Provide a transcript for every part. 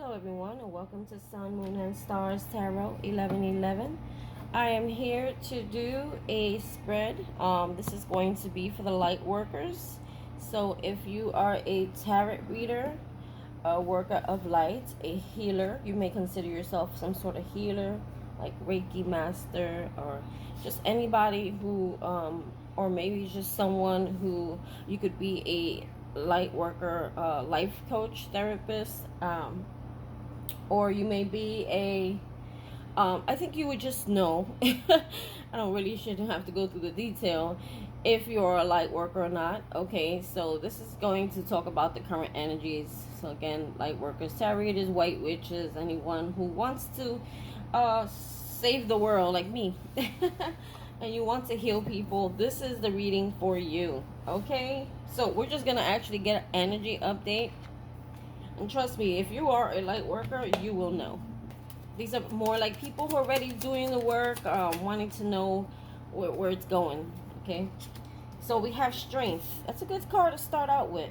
Hello everyone and welcome to Sun, Moon and Stars Tarot 1111. I am here to do a spread. This is going to be for the light workers. So if you are a tarot reader, a worker of light, a healer, you may consider yourself some sort of healer, like Reiki master, or just anybody who, or maybe just someone who you could be a light worker, life coach, therapist, or you may be a I think you would just know. I don't really shouldn't have to go through the detail if you're a light worker or not. Okay, so this is going to talk about the current energies. So again, light workers, tarot readers, white witches, anyone who wants to save the world like me and you want to heal people, this is the reading for you. Okay, so we're just gonna actually get an energy update, and trust me, if you are a light worker, you will know. These are more like people who are already doing the work, wanting to know where it's going. Okay, so we have strength. That's a good card to start out with.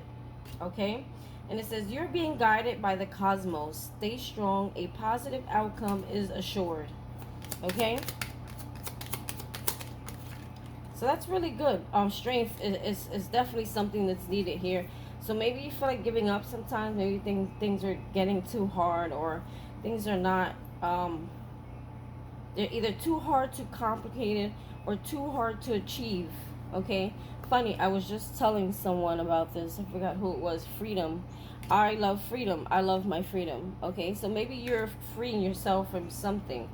Okay, and it says you're being guided by the cosmos. Stay strong. A positive outcome is assured. Okay, so that's really good. Strength is definitely something that's needed here. So maybe you feel like giving up sometimes. Maybe things are getting too hard, or things are not, they're either too hard, too complicated, or too hard to achieve. Okay, funny, I was just telling someone about this. I forgot who it was. Freedom. I love freedom. I love my freedom. Okay, so maybe you're freeing yourself from something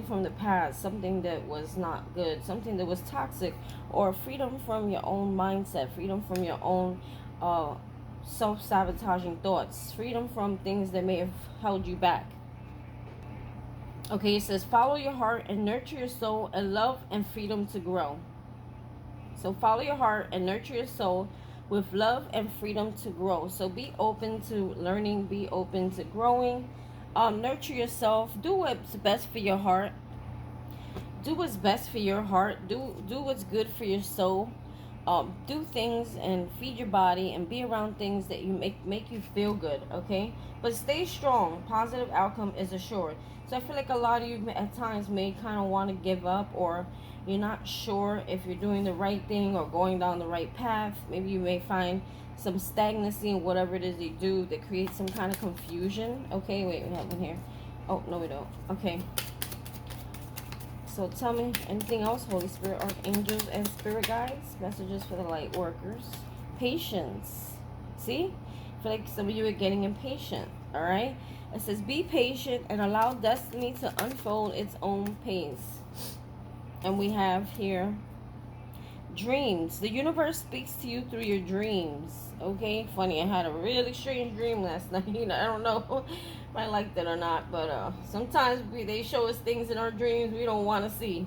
from the past, something that was not good, something that was toxic, or freedom from your own mindset, freedom from your own self-sabotaging thoughts, freedom from things that may have held you back. Okay, it says follow your heart and nurture your soul, and love and freedom to grow. So follow your heart and nurture your soul with love and freedom to grow. So be open to learning, be open to growing. Nurture yourself. Do what's best for your heart. Do what's best for your heart. Do what's good for your soul. Do things and feed your body and be around things that you make you feel good. Okay, but stay strong. Positive outcome is assured. So I feel like a lot of you at times may kind of want to give up, or you're not sure if you're doing the right thing or going down the right path. Maybe you may find some stagnancy in whatever it is you do that creates some kind of confusion. Okay, wait, we have one here. Oh, no, we don't. Okay. So tell me anything else, Holy Spirit, archangels, and spirit guides. Messages for the light workers. Patience. See? I feel like some of you are getting impatient. Alright? It says be patient and allow destiny to unfold its own pace. And we have here dreams. The universe speaks to you through your dreams. Okay? Funny, I had a really strange dream last night. I don't know if I liked it or not, but sometimes they show us things in our dreams we don't want to see,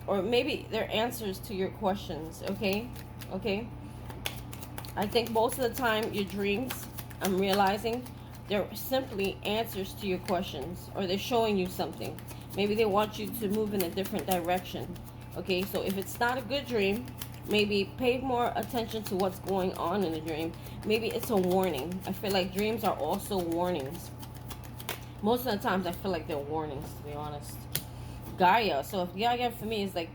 or maybe they're answers to your questions. Okay, I think most of the time your dreams, I'm realizing, they're simply answers to your questions, or they're showing you something. Maybe they want you to move in a different direction. Okay, so if it's not a good dream, maybe pay more attention to what's going on in the dream. Maybe it's a warning. I feel like dreams are also warnings. Most of the times I feel like they're warnings, to be honest. Gaia. So if Gaia for me is like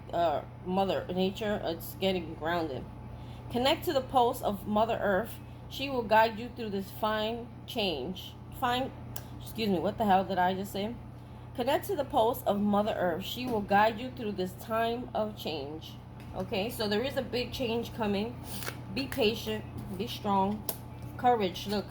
Mother Nature, it's getting grounded. Connect to the pulse of Mother Earth. She will guide you through this excuse me, what the hell did I just say? Connect to the pulse of Mother Earth. She will guide you through this time of change. Okay, so there is a big change coming. Be patient. Be strong. Courage. Look,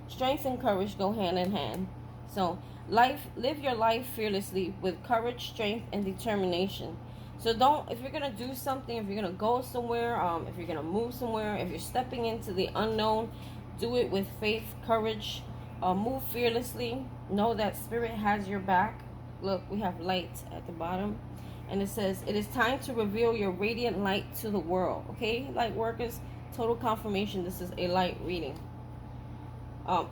strength and courage go hand in hand. So live your life fearlessly with courage, strength, and determination. So if you're going to do something, if you're going to go somewhere, if you're going to move somewhere, if you're stepping into the unknown, do it with faith, courage, move fearlessly. Know that spirit has your back. Look, we have light at the bottom. And it says, it is time to reveal your radiant light to the world. Okay, light workers, total confirmation. This is a light reading.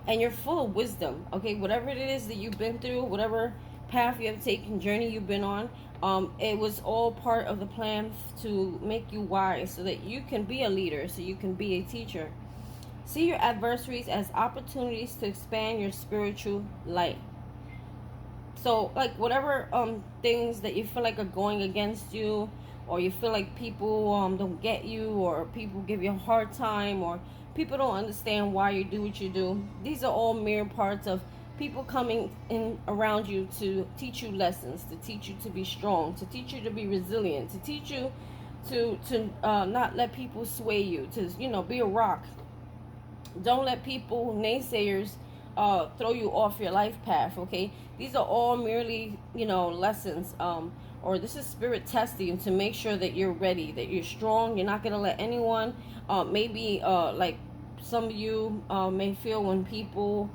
And you're full of wisdom. Okay, whatever it is that you've been through, whatever path you have taken, journey you've been on, it was all part of the plan to make you wise so that you can be a leader, so you can be a teacher. See your adversaries as opportunities to expand your spiritual light. So like whatever things that you feel like are going against you, or you feel like people don't get you, or people give you a hard time, or people don't understand why you do what you do, these are all mere parts of people coming in around you to teach you lessons, to teach you to be strong, to teach you to be resilient, to teach you to not let people sway you, to be a rock. Don't let people, naysayers, throw you off your life path. Okay, these are all merely, lessons. Or this is spirit testing to make sure that you're ready, that you're strong. You're not gonna let anyone, maybe, like some of you may feel when people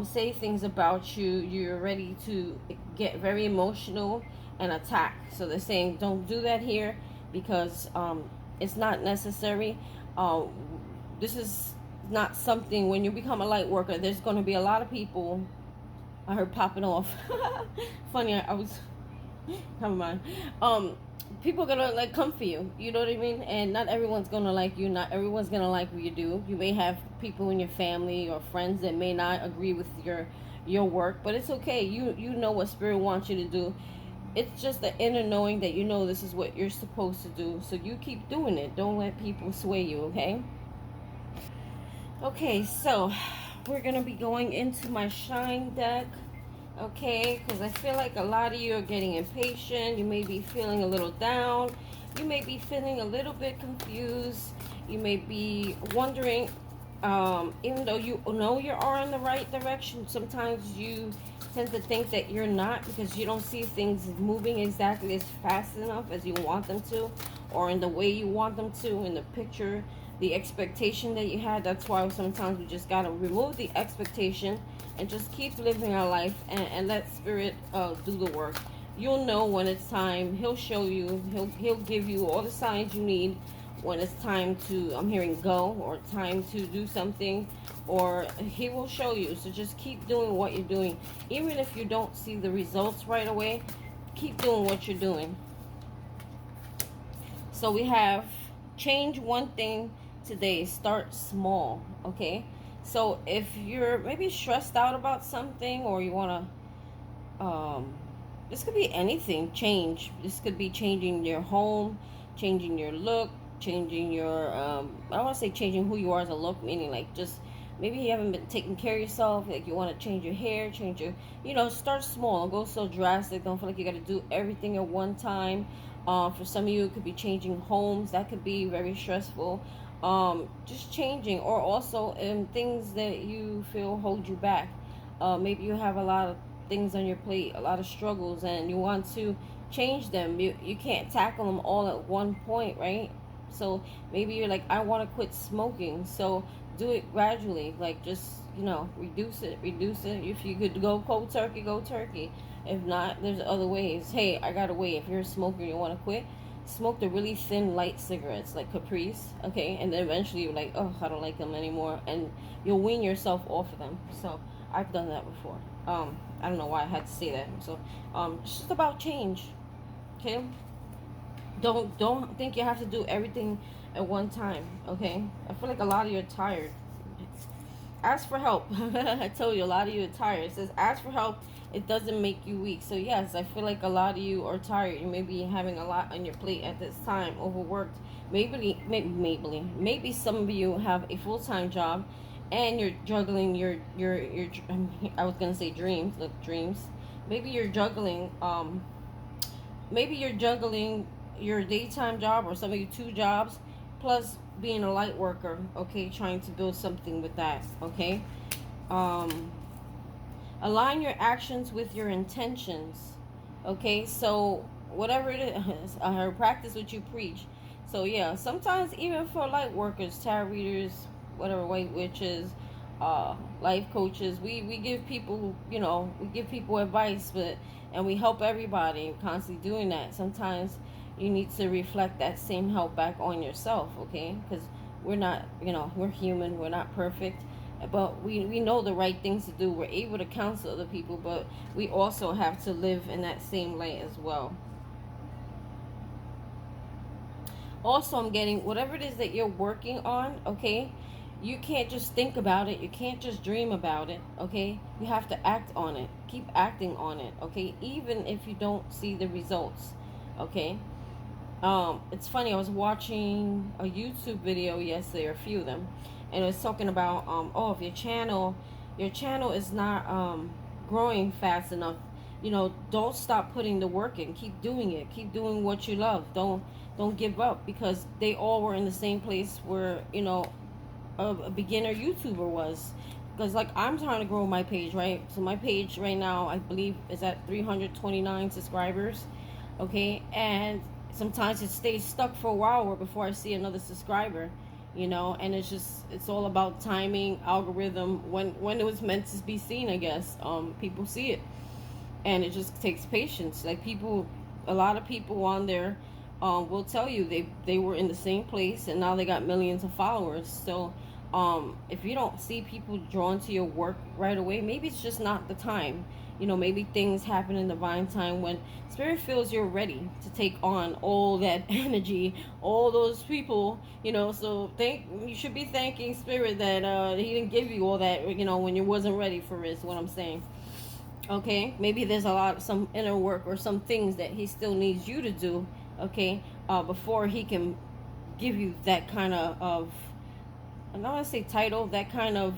say things about you, you're ready to get very emotional and attack. So they're saying, don't do that here because it's not necessary. Uh, this is not something. When you become a light worker, there's going to be a lot of people I heard popping off. Funny, I was never mind. People are gonna like come for you, you know what I mean? And not everyone's gonna like you, not everyone's gonna like what you do. You may have people in your family or friends that may not agree with your work, but it's okay. You know what spirit wants you to do. It's just the inner knowing that you know this is what you're supposed to do, so you keep doing it. Don't let people sway you, okay? Okay, so we're gonna be going into my shine deck, okay? Because I feel like a lot of you are getting impatient. You may be feeling a little down. You may be feeling a little bit confused. You may be wondering, even though you know you are in the right direction, sometimes you tend to think that you're not because you don't see things moving exactly as fast enough as you want them to, or in the way you want them to, in the picture, the expectation that you had. That's why sometimes we just gotta remove the expectation and just keep living our life, and let spirit do the work. You'll know when it's time. He'll show you. He'll give you all the signs you need when it's time to, I'm hearing go, or time to do something, or he will show you. So just keep doing what you're doing. Even if you don't see the results right away, keep doing what you're doing. So we have change one thing today. Start small, okay? So if you're maybe stressed out about something, or you want to, this could be anything, change. This could be changing your home, changing your look, changing your, I don't want to say changing who you are as a look, meaning like just maybe you haven't been taking care of yourself, like you want to change your hair, change your, start small. Don't go so drastic. Don't feel like you got to do everything at one time. For some of you, it could be changing homes. That could be very stressful. Just changing, or also things that you feel hold you back. Maybe you have a lot of things on your plate, a lot of struggles, and you want to change them. You can't tackle them all at one point, right? So maybe you're like, I want to quit smoking. So do it gradually. Like just, reduce it. If you could go cold turkey, go turkey. If not, there's other ways. Hey, I got a way. If you're a smoker and you want to quit, smoke the really thin, light cigarettes like Caprice, okay? And then eventually you're like, oh, I don't like them anymore. And you'll wean yourself off of them. So I've done that before. I don't know why I had to say that. So it's just about change, okay? Don't think you have to do everything at one time, okay? I feel like a lot of you are tired. Ask for help. I told you a lot of you are tired. It says ask for help. It doesn't make you weak. So yes, I feel like a lot of you are tired. You may be having a lot on your plate at this time, overworked. Maybe some of you have a full-time job, and you're juggling your I was gonna say dreams. Look, dreams. Maybe you're juggling. Maybe you're juggling your daytime job, or some of you two jobs, plus being a light worker, okay, trying to build something with that, okay? Align your actions with your intentions, okay? So whatever it is, practice what you preach. So yeah, sometimes even for light workers, tarot readers, whatever, white witches, life coaches, we give people, we give people advice, but and we help everybody, constantly doing that. Sometimes you need to reflect that same help back on yourself, okay? Because we're not, we're human, we're not perfect, but we know the right things to do. We're able to counsel other people, but we also have to live in that same light as well. Also, I'm getting whatever it is that you're working on, okay? you can't just think about it. You can't just dream about it, okay? You have to act on it. Keep acting on it, okay? Even if you don't see the results, okay? It's funny. I was watching a YouTube video yesterday, or a few of them, and it was talking about, oh, if your channel is not growing fast enough, don't stop putting the work in. Keep doing it. Keep doing what you love. Don't give up, because they all were in the same place where a beginner YouTuber was. Because like, I'm trying to grow my page, right? So my page right now, I believe, is at 329 subscribers, okay? And sometimes it stays stuck for a while or before I see another subscriber, and it's all about timing, algorithm, when it was meant to be seen, I guess. People see it, and it just takes patience. Like, a lot of people on there will tell you they were in the same place and now they got millions of followers. So if you don't see people drawn to your work right away, maybe it's just not the time. Maybe things happen in divine time when spirit feels you're ready to take on all that energy, all those people. So you should be thanking spirit that he didn't give you all that, when you wasn't ready for it, is what I'm saying. Okay, maybe there's some inner work or some things that he still needs you to do, okay, before he can give you that kind of I don't want to say title, that kind of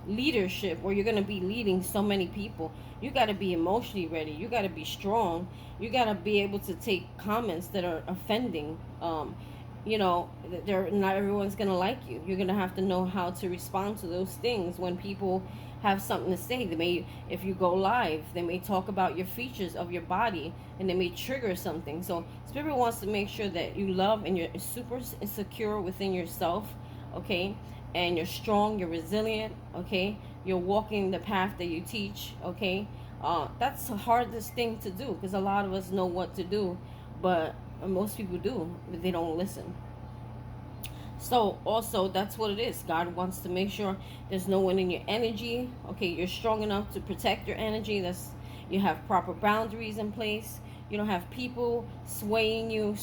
leadership where you're going to be leading so many people. You got to be emotionally ready. You got to be strong. You got to be able to take comments that are offending. Not everyone's going to like you. You're going to have to know how to respond to those things when people have something to say. If you go live, they may talk about your features of your body, and they may trigger something. So spirit wants to make sure that you love and you're super secure within yourself, okay? And you're strong, you're resilient, okay? You're walking the path that you teach, okay? That's the hardest thing to do, because a lot of us know what to do, but most people do, but they don't listen. So also, that's what it is. God wants to make sure there's no one in your energy, okay? You're strong enough to protect your energy. You have proper boundaries in place. You don't have people swaying your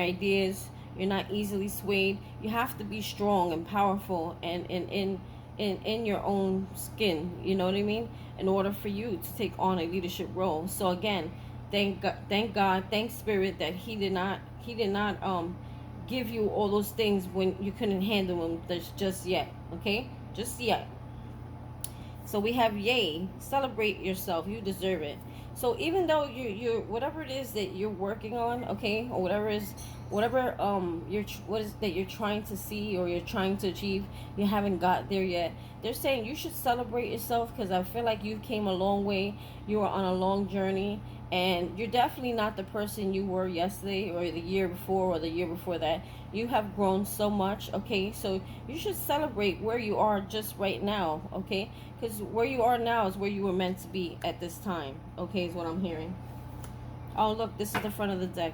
ideas. You're not easily swayed. You have to be strong and powerful and in your own skin, you know what I mean, in order for you to take on a leadership role. So again, thank God, thank spirit that he did not give you all those things when you couldn't handle them just yet, okay? Just yet. So we have yay, celebrate yourself, you deserve it. So even though you're whatever it is that you're working on, okay, or whatever what is that you're trying to see or you're trying to achieve, you haven't got there yet. They're saying you should celebrate yourself, because I feel like you came a long way. You are on a long journey, and you're definitely not the person you were yesterday or the year before or the year before that. You have grown so much, okay? So you should celebrate where you are just right now, okay? Because where you are now is where you were meant to be at this time, okay, is what I'm hearing. Oh, look, this is the front of the deck.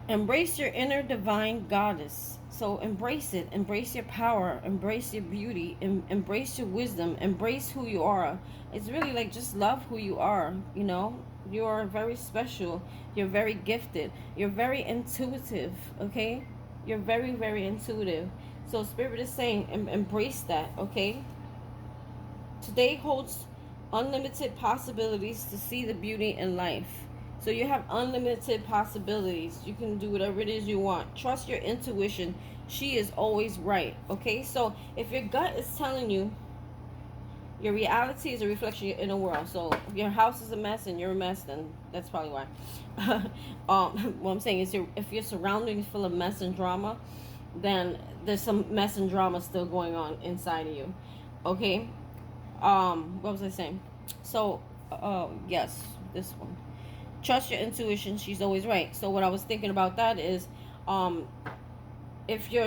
Embrace your inner divine goddess. So embrace it. Embrace your power. Embrace your beauty. Embrace your wisdom. Embrace who you are. It's really like, just love who you are, You are very special. You're very gifted. You're very intuitive, okay? You're very, very intuitive. So Spirit is saying, embrace that, okay? Today holds unlimited possibilities to see the beauty in life. So you have unlimited possibilities. You can do whatever it is you want. Trust your intuition. She is always right, okay? So if your gut is telling you your reality is a reflection of your inner world. So if your house is a mess and you're a mess, then that's probably why. What I'm saying is, if your surroundings full of mess and drama, then there's some mess and drama still going on inside of you, okay? What was I saying? So yes, this one. Trust your intuition. She's always right. So what I was thinking about that is, if your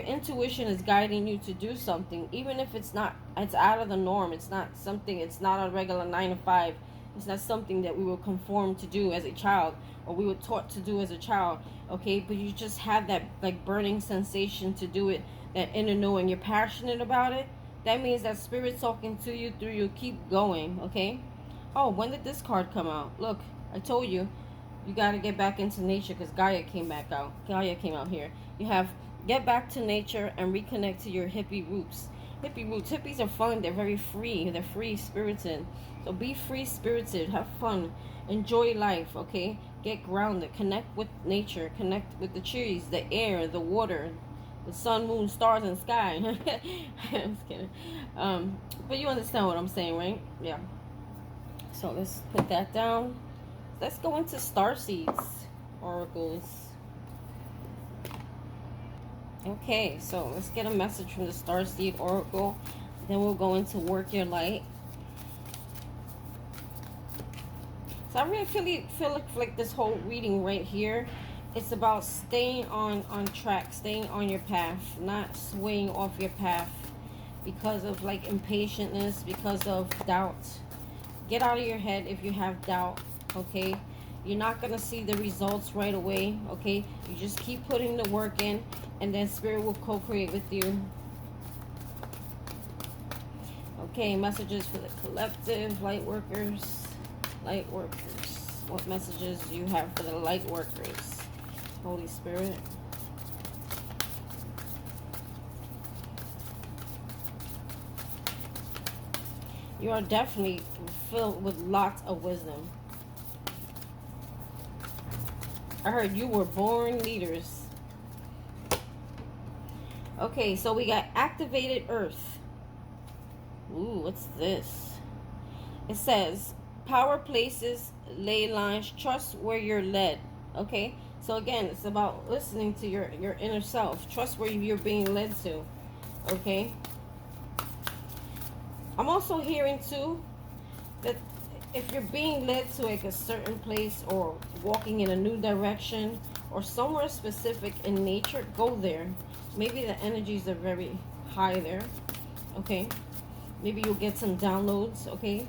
intuition is guiding you to do something, even if it's out of the norm, it's not a regular 9 to 5, it's not something that we were conformed to do as a child, or we were taught to do as a child, okay, but you just have that like burning sensation to do it, that inner knowing, you're passionate about it, that means that spirit's talking to you through you. Keep going, okay? Oh, when did this card come out? Look, I told you, you got to get back into nature, because Gaia came out here. You have Get back to nature and reconnect to your hippie roots. Hippies are fun. They're very free. They're free spirited. So be free spirited. Have fun. Enjoy life. Okay. Get grounded. Connect with nature. Connect with the trees, the air, the water, the sun, moon, stars, and sky. I'm just kidding. But you understand what I'm saying, right? Yeah. So let's put that down. Let's go into star seeds oracles. Okay, so let's get a message from the Starseed Oracle. Then we'll go into Work Your Light. So I really feel like this whole reading right here, it's about staying on track, staying on your path, not swaying off your path because of like impatientness, because of doubt. Get out of your head if you have doubt, okay? You're not going to see the results right away, okay? You just keep putting the work in, and then Spirit will co-create with you. Okay, messages for the collective, Lightworkers. Lightworkers. What messages do you have for the Lightworkers? Holy Spirit. You are definitely filled with lots of wisdom. I heard you were born leaders. Okay, so we got activated earth. Ooh, what's this? It says, power places, ley lines, trust where you're led. Okay, so again, it's about listening to your inner self. Trust where you're being led to. Okay. I'm also hearing too that if you're being led to like a certain place or walking in a new direction or somewhere specific in nature, go there. Maybe the energies are very high there. Okay. Maybe you'll get some downloads. Okay.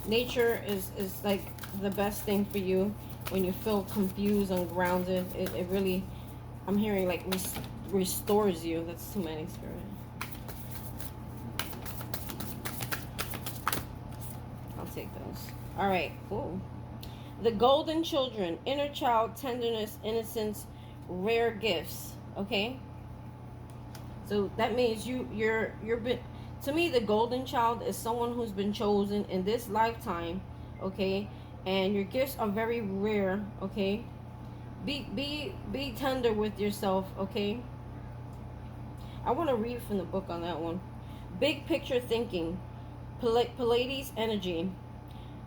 Nature is like the best thing for you when you feel confused, ungrounded. It really, I'm hearing like restores you. That's too many, Spirit. Take those. All right. Ooh. The golden children, inner child, tenderness, innocence, rare gifts. Okay. So that means you're been. To me, the golden child is someone who's been chosen in this lifetime. Okay, and your gifts are very rare. Okay. Be tender with yourself. Okay. I want to read from the book on that one. Big picture thinking. Pleiades energy.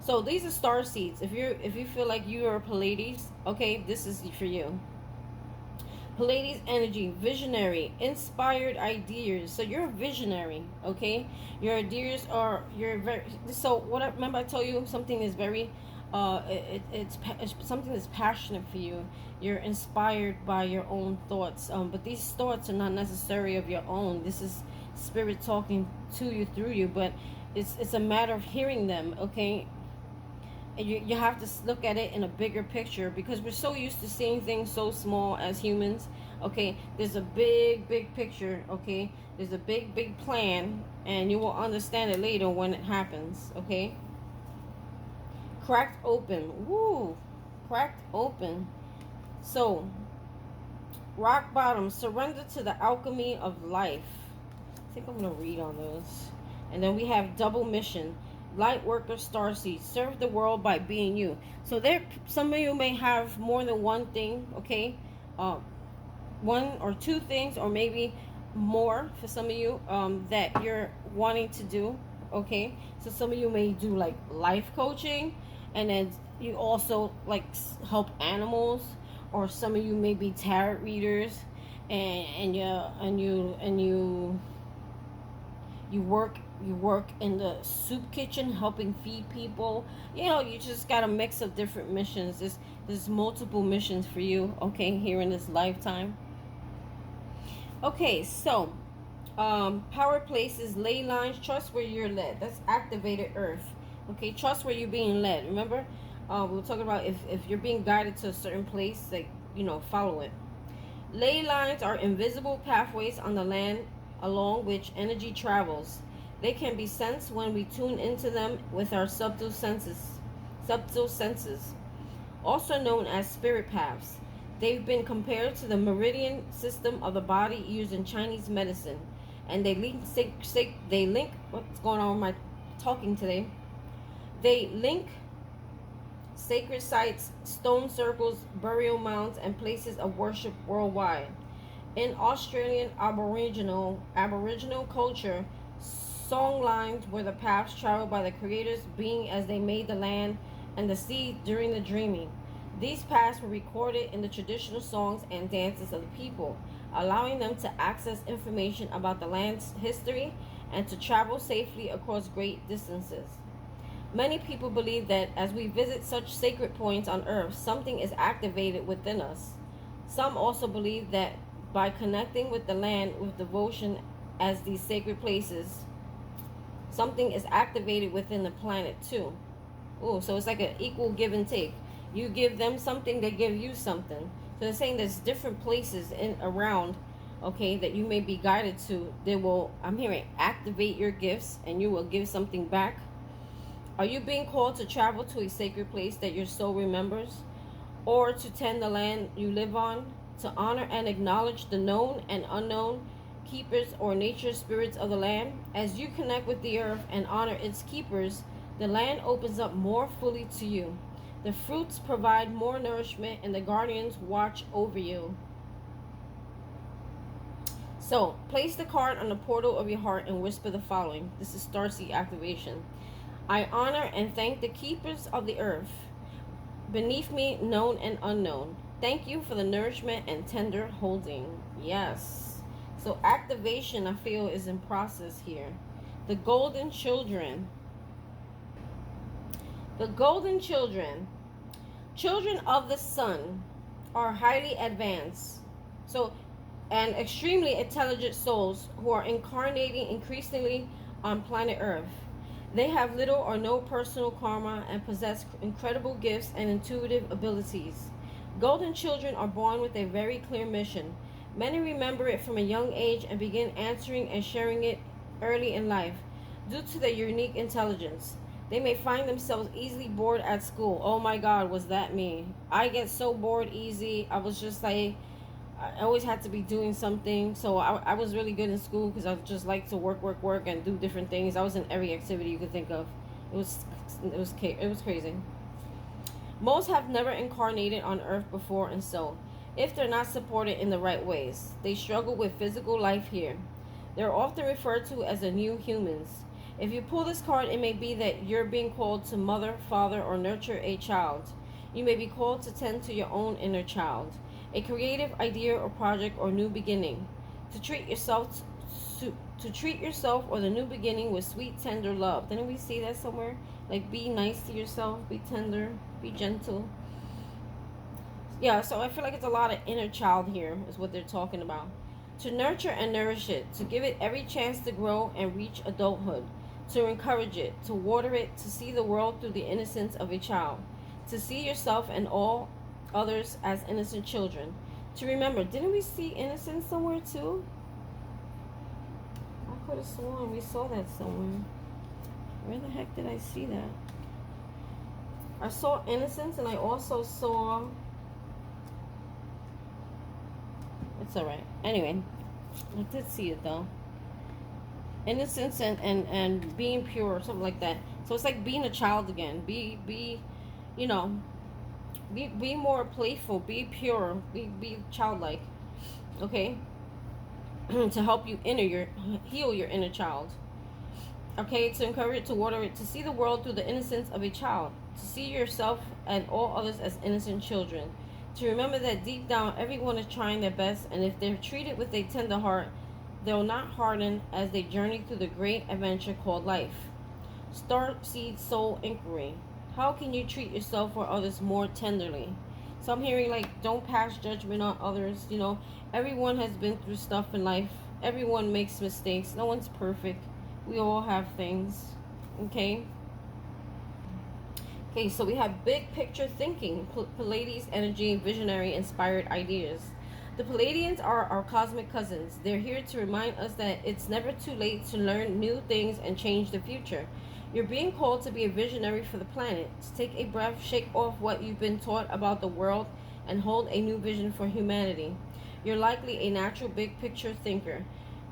So these are star seeds. If you feel like you are Pleiades, okay, this is for you. Pleiades energy, visionary, inspired ideas. So you're a visionary, okay? Your ideas are very. So what? Remember I told you something is very. It's something that's passionate for you. You're inspired by your own thoughts. But these thoughts are not necessarily of your own. This is Spirit talking to you through you, but it's a matter of hearing them, okay? And you have to look at it in a bigger picture because we're so used to seeing things so small as humans, okay? There's a big picture, okay? There's a big plan, and you will understand it later when it happens, okay? Cracked open. Woo! Cracked open. So, rock bottom. Surrender to the alchemy of life. I think I'm going to read on those. And then we have double mission. Lightworker starseed. Serve the world by being you. So there, some of you may have more than one thing, okay? One or two things, or maybe more for some of you that you're wanting to do, okay? So some of you may do like life coaching, and then you also like help animals, or some of you may be tarot readers, and you work in the soup kitchen helping feed people. You know, you just got a mix of different missions. There's multiple missions for you, okay, here in this lifetime. Okay, so power places, ley lines, trust where you're led. That's activated earth. Okay, trust where you're being led. Remember, we were talking about if you're being guided to a certain place, like, you know, follow it. Ley lines are invisible pathways on the land along which energy travels. They can be sensed when we tune into them with our subtle senses, also known as spirit paths. They've been compared to the meridian system of the body used in Chinese medicine, and they link. What's going on with my talking today? They link sacred sites, stone circles, burial mounds, and places of worship worldwide. In Australian Aboriginal culture, song lines were the paths traveled by the creators being as they made the land and the sea during the dreaming. These paths were recorded in the traditional songs and dances of the people, allowing them to access information about the land's history and to travel safely across great distances. Many people believe that as we visit such sacred points on earth, something is activated within us. Some also believe that by connecting with the land with devotion as these sacred places, something is activated within the planet too. Oh, so it's like an equal give and take. You give them something, they give you something. So they're saying there's different places in around, okay, that you may be guided to. They will, I'm hearing, activate your gifts and you will give something back. Are you being called to travel to a sacred place that your soul remembers? Or to tend the land you live on? To honor and acknowledge the known and unknown keepers or nature spirits of the land? As you connect with the earth and honor its keepers, the land opens up more fully to you. The fruits provide more nourishment and the guardians watch over you. So, place the card on the portal of your heart and whisper the following. This is Starseed activation. I honor and thank the keepers of the earth, beneath me, known and unknown. Thank you for the nourishment and tender holding. Yes. So activation, I feel, is in process here. The golden children. The golden children. Children of the sun are highly advanced. So, and extremely intelligent souls who are incarnating increasingly on planet Earth. They have little or no personal karma and possess incredible gifts and intuitive abilities. Golden children are born with a very clear mission. Many remember it from a young age and begin answering and sharing it early in life. Due to their unique intelligence, they may find themselves easily bored at school. Oh my God, was that me? I get so bored easy. I was just like, I always had to be doing something. So I was really good in school because I just like to work, and do different things. I was in every activity you could think of. It was crazy. Most have never incarnated on Earth before, and so, if they're not supported in the right ways, they struggle with physical life here. They're often referred to as the new humans. If you pull this card, it may be that you're being called to mother, father, or nurture a child. You may be called to tend to your own inner child, a creative idea or project or new beginning, to treat yourself or the new beginning with sweet, tender love. Didn't we see that somewhere? Like, be nice to yourself, be tender, be gentle. Yeah, so I feel like it's a lot of inner child here is what they're talking about. To nurture and nourish it, to give it every chance to grow and reach adulthood, to encourage it, to water it, to see the world through the innocence of a child, to see yourself and all others as innocent children. To remember, didn't we see innocence somewhere too? I could have sworn we saw that somewhere. Where the heck did I see that? I saw innocence and I also saw... It's alright. Anyway, I did see it though. Innocence and being pure or something like that. So it's like being a child again. Be you know, be more playful, be pure, be childlike. Okay? To help you heal your inner child. Okay, to encourage it, to water it, to see the world through the innocence of a child, to see yourself and all others as innocent children, to remember that deep down everyone is trying their best, and if they're treated with a tender heart, they'll not harden as they journey through the great adventure called life. Starseed Soul Inquiry. How can you treat yourself or others more tenderly? So I'm hearing like, don't pass judgment on others. You know, everyone has been through stuff in life. Everyone makes mistakes. No one's perfect. We all have things. Okay? Okay, so we have big picture thinking. Pleiades energy, visionary, inspired ideas. The Pleiadians are our cosmic cousins. They're here to remind us that it's never too late to learn new things and change the future. You're being called to be a visionary for the planet. To take a breath, shake off what you've been taught about the world, and hold a new vision for humanity. You're likely a natural big picture thinker.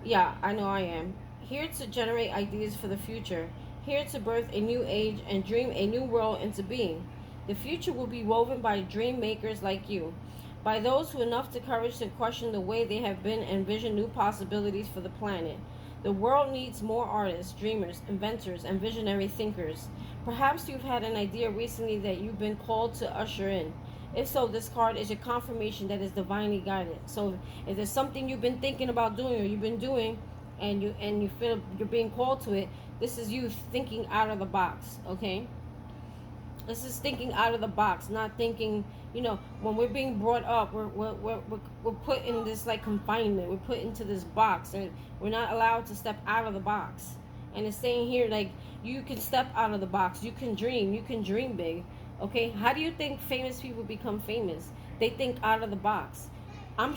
Yeah, I know I am. Here to generate ideas for the future. Here to birth a new age and dream a new world into being. The future will be woven by dream makers like you, by those who enough the courage to question the way they have been and envision new possibilities for the planet. The world needs more artists, dreamers, inventors, and visionary thinkers. Perhaps you've had an idea recently that you've been called to usher in. If so, this card is a confirmation that is divinely guided. So if there's something you've been thinking about doing or you've been doing and you feel you're being called to it, this is you thinking out of the box, okay? This is thinking out of the box, not thinking, when we're being brought up, we're put in this like confinement. We're put into this box and we're not allowed to step out of the box. And it's saying here, like, you can step out of the box. You can dream big. Okay, how do you think famous people become famous? They think out of the box. I'm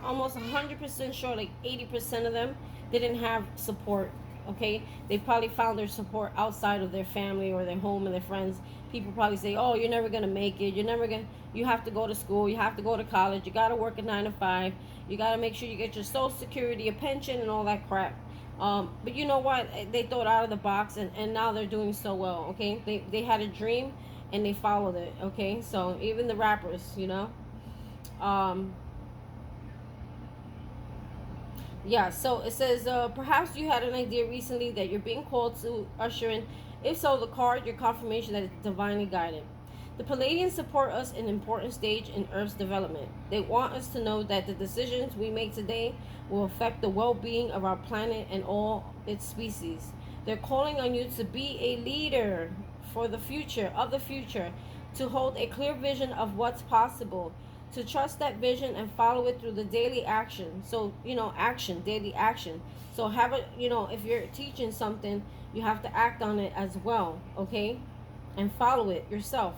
almost 100% sure, like 80% of them didn't have support. Okay, they probably found their support outside of their family or their home and their friends. People probably say, oh, you're never gonna make it, you have to go to school, you have to go to college, you gotta work a 9 to 5, you gotta make sure you get your social security, your pension, and all that crap. But you know what, they thought out of the box, and now they're doing so well. Okay, they had a dream and they followed it. Okay, so even the rappers, yeah, so it says, perhaps you had an idea recently that you're being called to usher in. If so, the card, your confirmation that it's divinely guided. The Palladians support us in an important stage in Earth's development. They want us to know that the decisions we make today will affect the well-being of our planet and all its species. They're calling on you to be a leader for the future, to hold a clear vision of what's possible, to trust that vision and follow it through the daily action. So, daily action. So have it, if you're teaching something, you have to act on it as well, okay? And follow it yourself.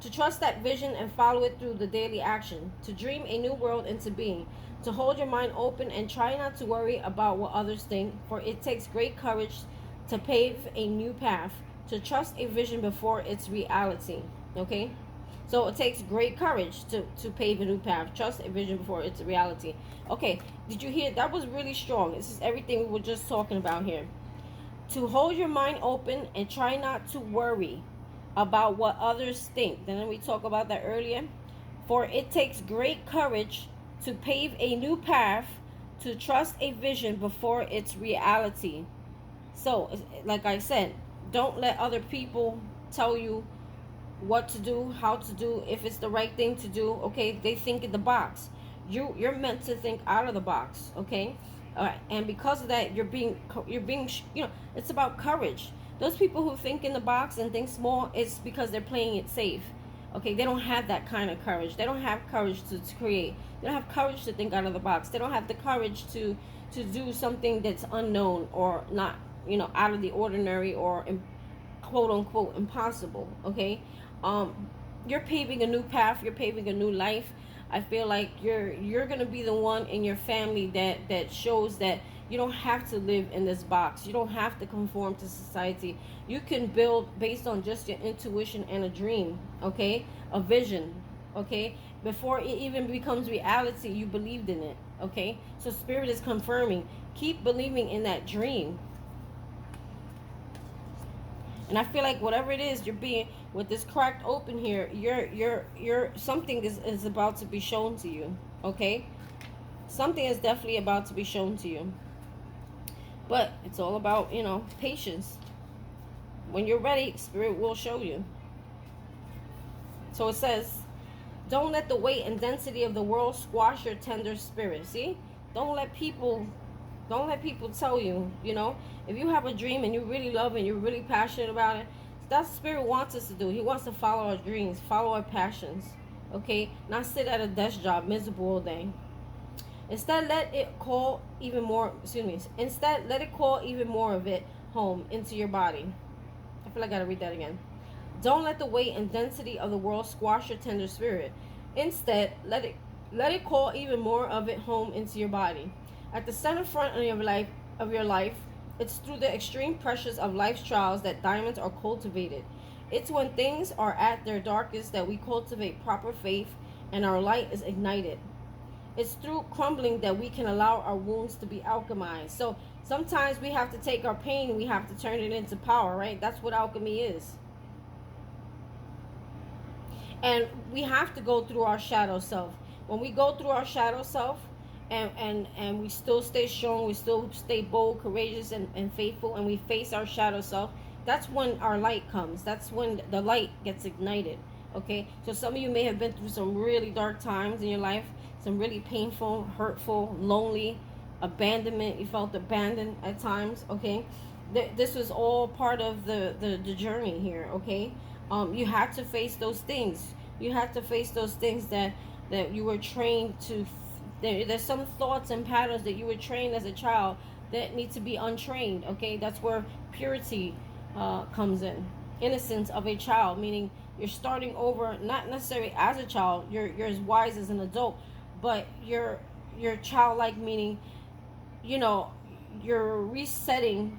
To trust that vision and follow it through the daily action. To dream a new world into being. To hold your mind open and try not to worry about what others think, for it takes great courage to pave a new path. To trust a vision before its reality, okay? So it takes great courage to pave a new path. Trust a vision before it's a reality. Okay, did you hear? That was really strong. This is everything we were just talking about here. To hold your mind open and try not to worry about what others think. Didn't we talk about that earlier? For it takes great courage to pave a new path, to trust a vision before its reality. So, like I said, don't let other people tell you what to do, how to do, if it's the right thing to do. Okay, they think in the box. You're meant to think out of the box. Okay, all right. And because of that, you're being it's about courage. Those people who think in the box and think small, it's because they're playing it safe. Okay, they don't have that kind of courage. They don't have courage to create. They don't have courage to think out of the box. They don't have the courage to do something that's unknown or not, out of the ordinary or quote unquote impossible. Okay, you're paving a new path. You're paving a new life. I feel like you're gonna be the one in your family that shows that you don't have to live in this box. You don't have to conform to society. You can build based on just your intuition and a dream, okay? A vision, okay? Before it even becomes reality, you believed in it, okay? So Spirit is confirming. Keep believing in that dream. And I feel like whatever it is you're being, with this cracked open here, you're something is about to be shown to you, okay? Something is definitely about to be shown to you. But it's all about, patience. When you're ready, Spirit will show you. So it says, don't let the weight and density of the world squash your tender spirit. See? Don't let people tell you, if you have a dream and you really love it, you're really passionate about it, that's what Spirit wants us to do. He wants to follow our dreams, follow our passions, okay? Not sit at a desk job miserable all day. Instead, let it call even more of it home into your body. I feel like I gotta read that again. Don't let the weight and density of the world squash your tender spirit. Instead, let it call even more of it home into your body. At the center front of your life, it's through the extreme pressures of life's trials that diamonds are cultivated. It's when things are at their darkest that we cultivate proper faith and our light is ignited. It's through crumbling that we can allow our wounds to be alchemized. So sometimes we have to take our pain, we have to turn it into power, right? That's what alchemy is. And we have to go through our shadow self. When we go through our shadow self, and we still stay strong, we still stay bold, courageous, and faithful, and we face our shadow self, that's when our light comes. That's when the light gets ignited. Okay, so some of you may have been through some really dark times in your life, some really painful, hurtful, lonely, abandonment. You felt abandoned at times. Okay, this was all part of the journey here. Okay, you had to face those things. You had to face those things that you were trained to. There's some thoughts and patterns that you were trained as a child that need to be untrained. Okay, that's where purity comes in. Innocence of a child, meaning you're starting over, not necessarily as a child. You're as wise as an adult, but you're childlike, meaning, you know, you're resetting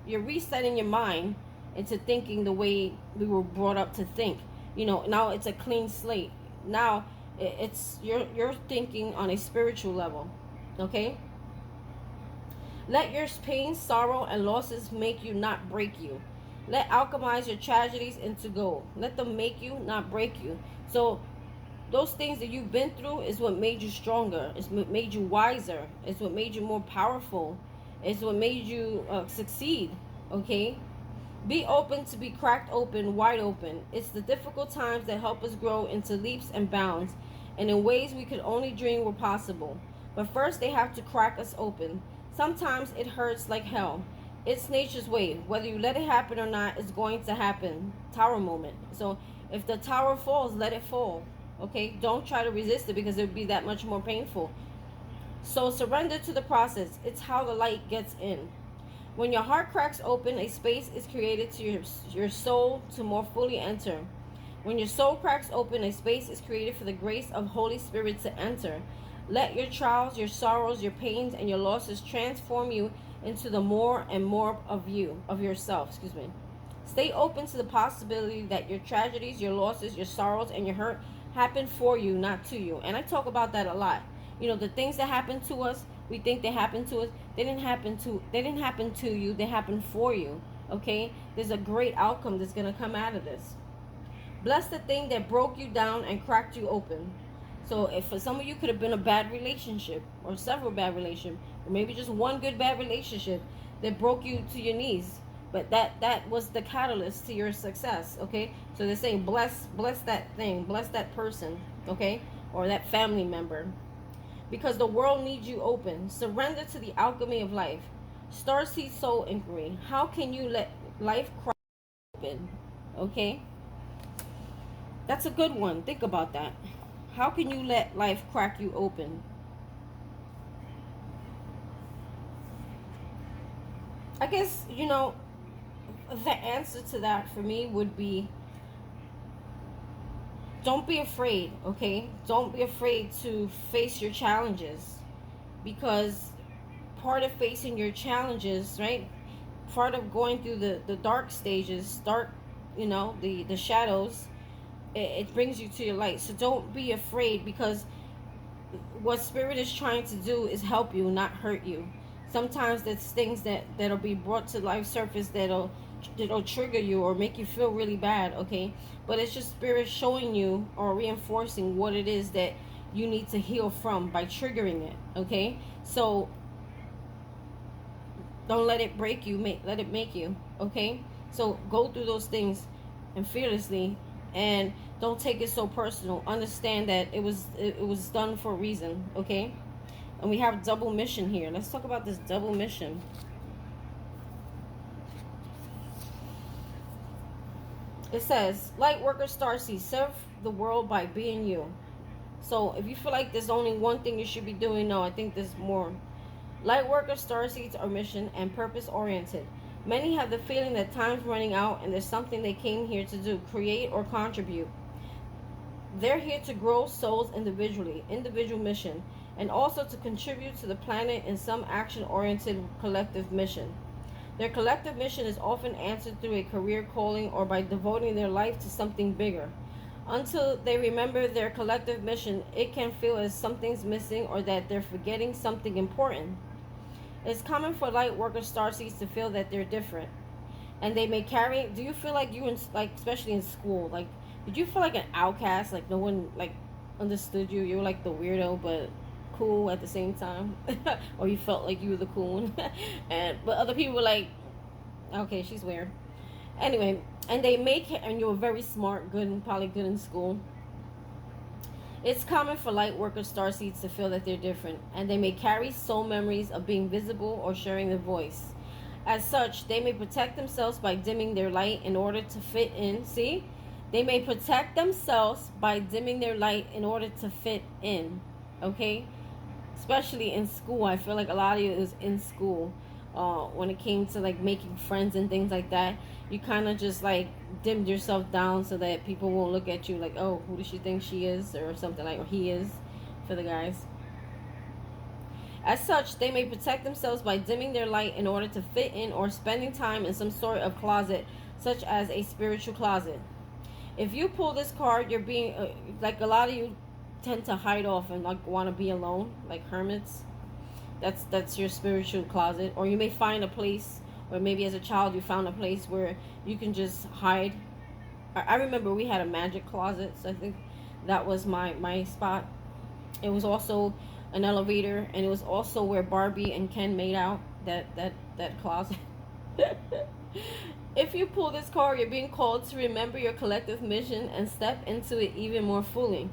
your mind into thinking the way we were brought up to think. You know, now it's a clean slate. Now it's you're thinking on a spiritual level. Okay, let your pain, sorrow, and losses make you, not break you. Let alchemize your tragedies into gold. Let them make you, not break you. So those things that you've been through is what made you stronger. It's what made you wiser. It's what made you more powerful. It's what made you succeed. Okay, be open to be cracked open, wide open. It's the difficult times that help us grow into leaps and bounds, and in ways we could only dream were possible. But first, they have to crack us open. Sometimes it hurts like hell. It's nature's way. Whether you let it happen or not, it's going to happen. Tower moment. So if the tower falls, let it fall. Okay? Don't try to resist it, because it would be that much more painful. So surrender to the process. It's how the light gets in. When your heart cracks open, a space is created to your soul to more fully enter. When your soul cracks open, a space is created for the grace of Holy Spirit to enter. Let your trials, your sorrows, your pains, and your losses transform you into the more and more of yourself. Stay open to the possibility that your tragedies, your losses, your sorrows, and your hurt happen for you, not to you. And I talk about that a lot. You know, the things that happen to us, we think they happen to us. They didn't happen to you. They happened for you. Okay? There's a great outcome that's going to come out of this. Bless the thing that broke you down and cracked you open. So if for some of you could have been a bad relationship, or several bad relationships, or maybe just one good bad relationship that broke you to your knees, but that was the catalyst to your success. Okay, so they're saying bless that thing, bless that person, okay, or that family member, because the world needs you open. Surrender to the alchemy of life. Starseed Soul Inquiry: how can you let life crack open? Okay, that's a good one. Think about that. How can you let life crack you open? I guess, you know, the answer to that for me would be, don't be afraid, okay? Don't be afraid to face your challenges, because part of facing your challenges, right? Part of going through the dark stages, you know, the shadows, it brings you to your light. So don't be afraid, because what Spirit is trying to do is help you, not hurt you. Sometimes there's things that'll be brought to life surface that'll trigger you or make you feel really bad, okay? But it's just Spirit showing you or reinforcing what it is that you need to heal from by triggering it, okay? So don't let it break you, let it make you, okay? So go through those things and fearlessly, and don't take it so personal. Understand that it was done for a reason, okay? And we have double mission here. Let's talk about this double mission. It says, Lightworkers Starseed, serve the world by being you. So if you feel like there's only one thing you should be doing, no, I think there's more. Lightworkers Starseeds are mission and purpose oriented. Many have the feeling that time's running out and there's something they came here to do, create or contribute. They're here to grow souls individually, individual mission, and also to contribute to the planet in some action-oriented collective mission. Their collective mission is often answered through a career calling or by devoting their life to something bigger. Until they remember their collective mission, it can feel as something's missing or that they're forgetting something important. It's common for light worker starseeds to feel that they're different, and they may carry. Do you feel like you, in like especially in school, like did you feel like an outcast, like no one like understood you? You were like the weirdo, but cool at the same time, or you felt like you were the cool one, and but other people were like, okay, she's weird. Anyway, and you were very smart, good, and probably good in school. It's common for light worker starseeds to feel that they're different, and they may carry soul memories of being visible or sharing their voice. As such, they may protect themselves by dimming their light in order to fit in. See? They may protect themselves by dimming their light in order to fit in. Okay? Especially in school. I feel like a lot of it was in school. When it came to like making friends and things like that, you kind of just like dimmed yourself down so that people won't look at you like, oh, who does she think she is, or something like, or he is, for the guys. As such, they may protect themselves by dimming their light in order to fit in or spending time in some sort of closet, such as a spiritual closet. If you pull this card, you're being like a lot of you tend to hide off and like want to be alone, like hermits. That's your spiritual closet. Or you may find a place, or maybe as a child you found a place where you can just hide. I remember we had a magic closet, so I think that was my spot. It was also an elevator, and it was also where Barbie and Ken made out, that closet. If you pull this card, you're being called to remember your collective mission and step into it even more fully.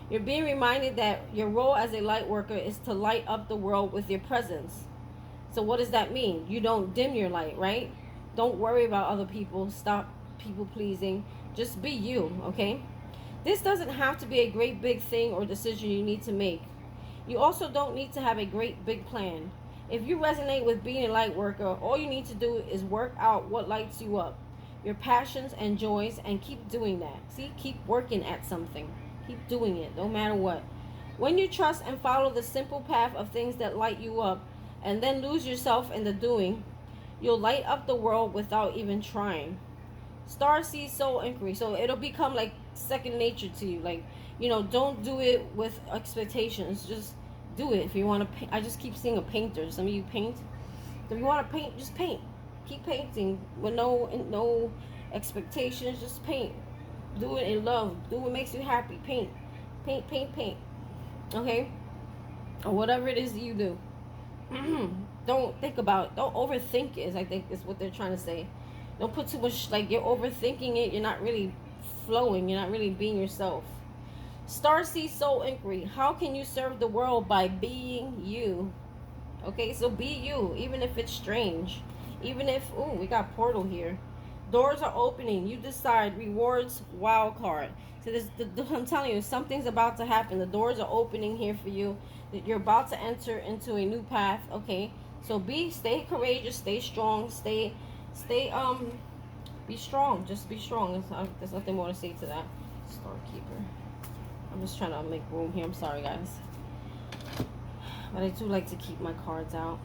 You're being reminded that your role as a light worker is to light up the world with your presence. So what does that mean? You don't dim your light, right? Don't worry about other people. Stop people pleasing. Just be you, okay? This doesn't have to be a great big thing or decision you need to make. You also don't need to have a great big plan. If you resonate with being a light worker, all you need to do is work out what lights you up, your passions and joys, and keep doing that. See, keep working at something. Keep doing it, no matter what. When you trust and follow the simple path of things that light you up, and then lose yourself in the doing, you'll light up the world without even trying. Star sees soul inquiry, so it'll become like second nature to you. Like, don't do it with expectations. Just do it. If you want to paint, I just keep seeing a painter. Some of you paint. If you want to paint, just paint. Keep painting with no expectations. Just paint. Do it in love. Do what makes you happy. Paint. Paint, paint, paint. Okay? Or whatever it is that you do. Don't think about it. Don't overthink it, I think is what they're trying to say. Don't put too much, like you're overthinking it. You're not really flowing. You're not really being yourself. Starseed Soul Inquiry. How can you serve the world by being you? Okay, so be you, even if it's strange. Even if, we got portal here. Doors are opening. You decide. Rewards, wild card. So I'm telling you, something's about to happen. The doors are opening here for you. You're about to enter into a new path. Okay, so stay courageous, stay strong, be strong. Just be strong. There's nothing more to say to that. Star Keeper. I'm just trying to make room here. I'm sorry, guys, but I do like to keep my cards out.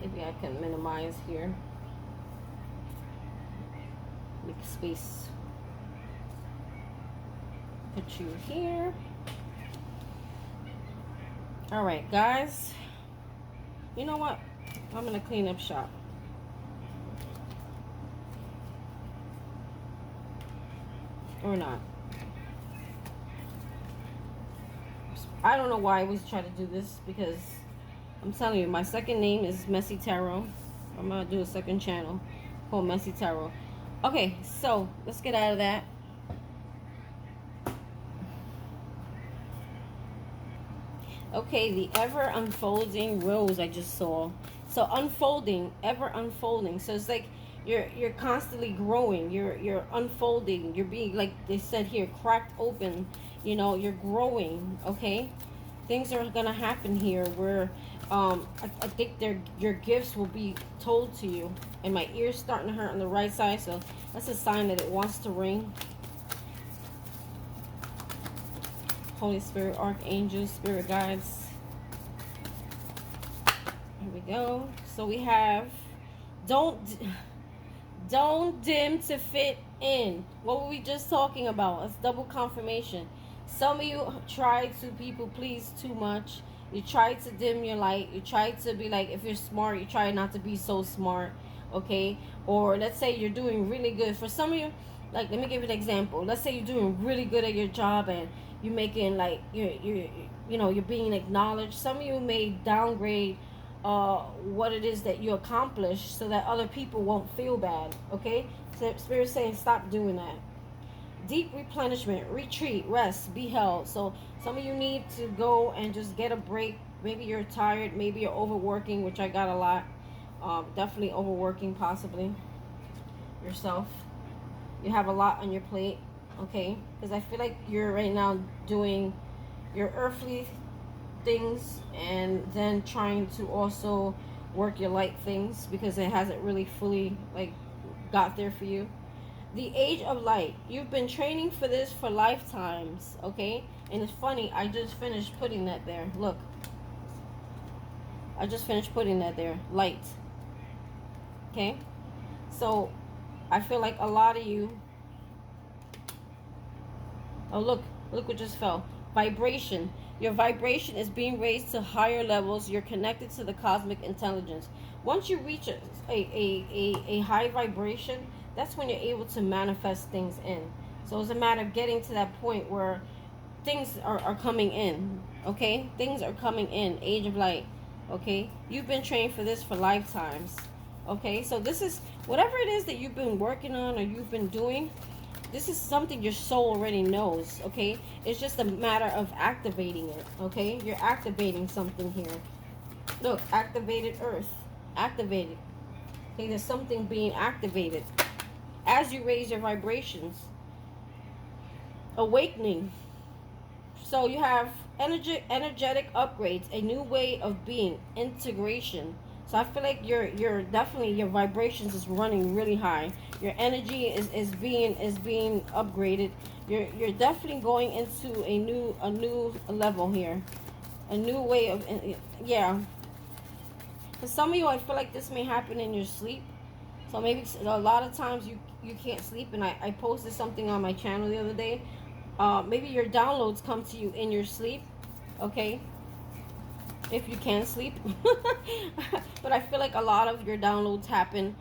Maybe I can minimize here. Make space. Put you here. All right, guys. You know what? I'm gonna clean up shop. Or not. I don't know why I always try to do this, because I'm telling you, my second name is Messy Tarot. I'm gonna do a second channel called Messy Tarot. Okay, so let's get out of that. Okay, the ever unfolding rose I just saw. So unfolding, ever unfolding. So it's like you're constantly growing. You're unfolding. You're being, like they said here, cracked open. You're growing. Okay, things are gonna happen here where I think your gifts will be told to you. And my ear's starting to hurt on the right side, so that's a sign that it wants to ring. Holy Spirit, Archangels, Spirit Guides. Here we go. So we have Don't don't dim to fit in. What were we just talking about? It's double confirmation. Some of you try to people please too much. You try to dim your light. You try to be like, if you're smart, you try not to be so smart. Okay? Or let's say you're doing really good. For some of you, like, let me give you an example. Let's say you're doing really good at your job and you're making like you're being acknowledged. Some of you may downgrade what it is that you accomplish so that other people won't feel bad. Okay? So Spirit's saying stop doing that. Deep replenishment, retreat, rest, be held. So some of you need to go and just get a break. Maybe you're tired, maybe you're overworking, which I got a lot. Definitely overworking, possibly yourself. You have a lot on your plate, okay? Because I feel like you're right now doing your earthly things and then trying to also work your light things because it hasn't really fully like got there for you. The age of light. You've been training for this for lifetimes, okay? And it's funny, I just finished putting that there. Look. I just finished putting that there. Light. Okay? So, I feel like a lot of you... Oh, look. Look what just fell. Vibration. Your vibration is being raised to higher levels. You're connected to the cosmic intelligence. Once you reach a high vibration, that's when you're able to manifest things in. So it's a matter of getting to that point where things are coming in. Okay? Things are coming in. Age of light. Okay? You've been trained for this for lifetimes. Okay? So this is, whatever it is that you've been working on or you've been doing, this is something your soul already knows. Okay? It's just a matter of activating it. Okay? You're activating something here. Look, activated earth. Activated. Okay? There's something being activated as you raise your vibrations. Awakening. So you have energetic upgrades, a new way of being, integration. So I feel like you're definitely, your vibrations is running really high. Your energy is being upgraded. You're definitely going into a new level here. A new way of, yeah. For some of you, I feel like this may happen in your sleep. So maybe a lot of times you can't sleep, and I posted something on my channel the other day. Maybe your downloads come to you in your sleep, okay? If you can sleep. But I feel like a lot of your downloads happen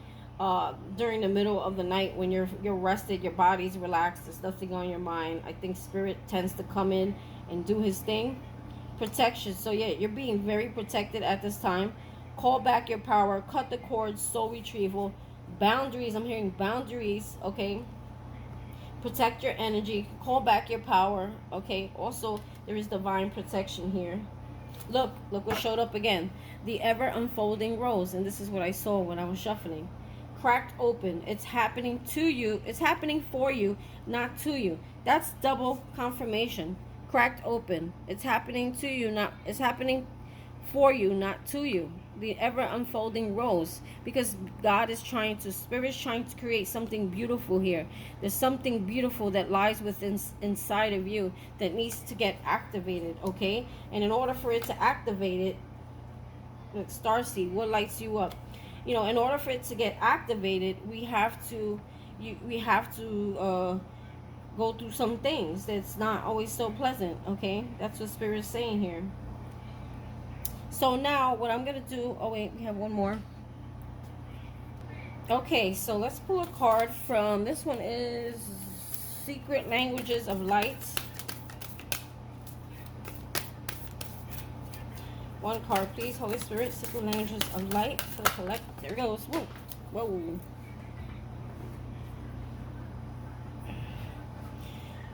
during the middle of the night when you're rested, your body's relaxed, there's nothing on your mind. I think Spirit tends to come in and do his thing. Protection. So yeah, you're being very protected at this time. Call back your power, cut the cords, soul retrieval. Boundaries, I'm hearing boundaries, okay? Protect your energy, call back your power, okay? Also, there is divine protection here. Look what showed up again. The ever unfolding rose, and this is what I saw when I was shuffling. Cracked open. It's happening to you. It's happening for you, not to you. That's double confirmation. Cracked open. It's happening to you, not, it's happening for you, not to you. The ever unfolding rose, because God is trying to, Spirit is trying to create something beautiful here. There's something beautiful that lies within inside of you that needs to get activated, okay? And in order for it to activate it, like starseed, what lights you up? You know, in order for it to get activated, we have to go through some things that's not always so pleasant, okay? That's what Spirit is saying here. So now what I'm going to do, oh wait, we have one more. Okay, so let's pull a card from, this one is Secret Languages of Light. One card, please, Holy Spirit, Secret Languages of Light for the collect. There it goes. Whoa. Whoa.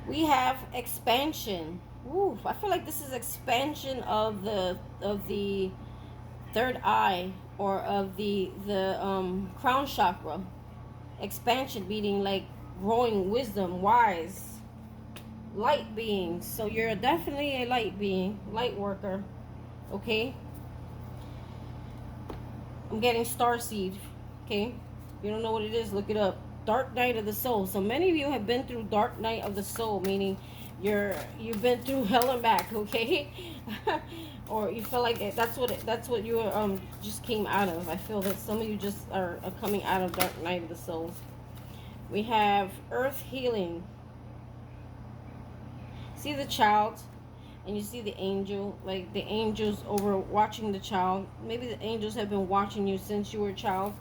We have expansion. Ooh, I feel like this is expansion of the third eye, or of the crown chakra. Expansion meaning like growing wisdom, wise, light beings. So you're definitely a light being, light worker. Okay. I'm getting starseed. Okay. If you don't know what it is, look it up. Dark night of the soul. So many of you have been through dark night of the soul, meaning you've been through hell and back, okay? Or you feel like that's what you just came out of. I feel that some of you just are coming out of dark night of the soul. We have earth healing. See the child, and you see the angel, like the angels over watching the child. Maybe the angels have been watching you since you were a child.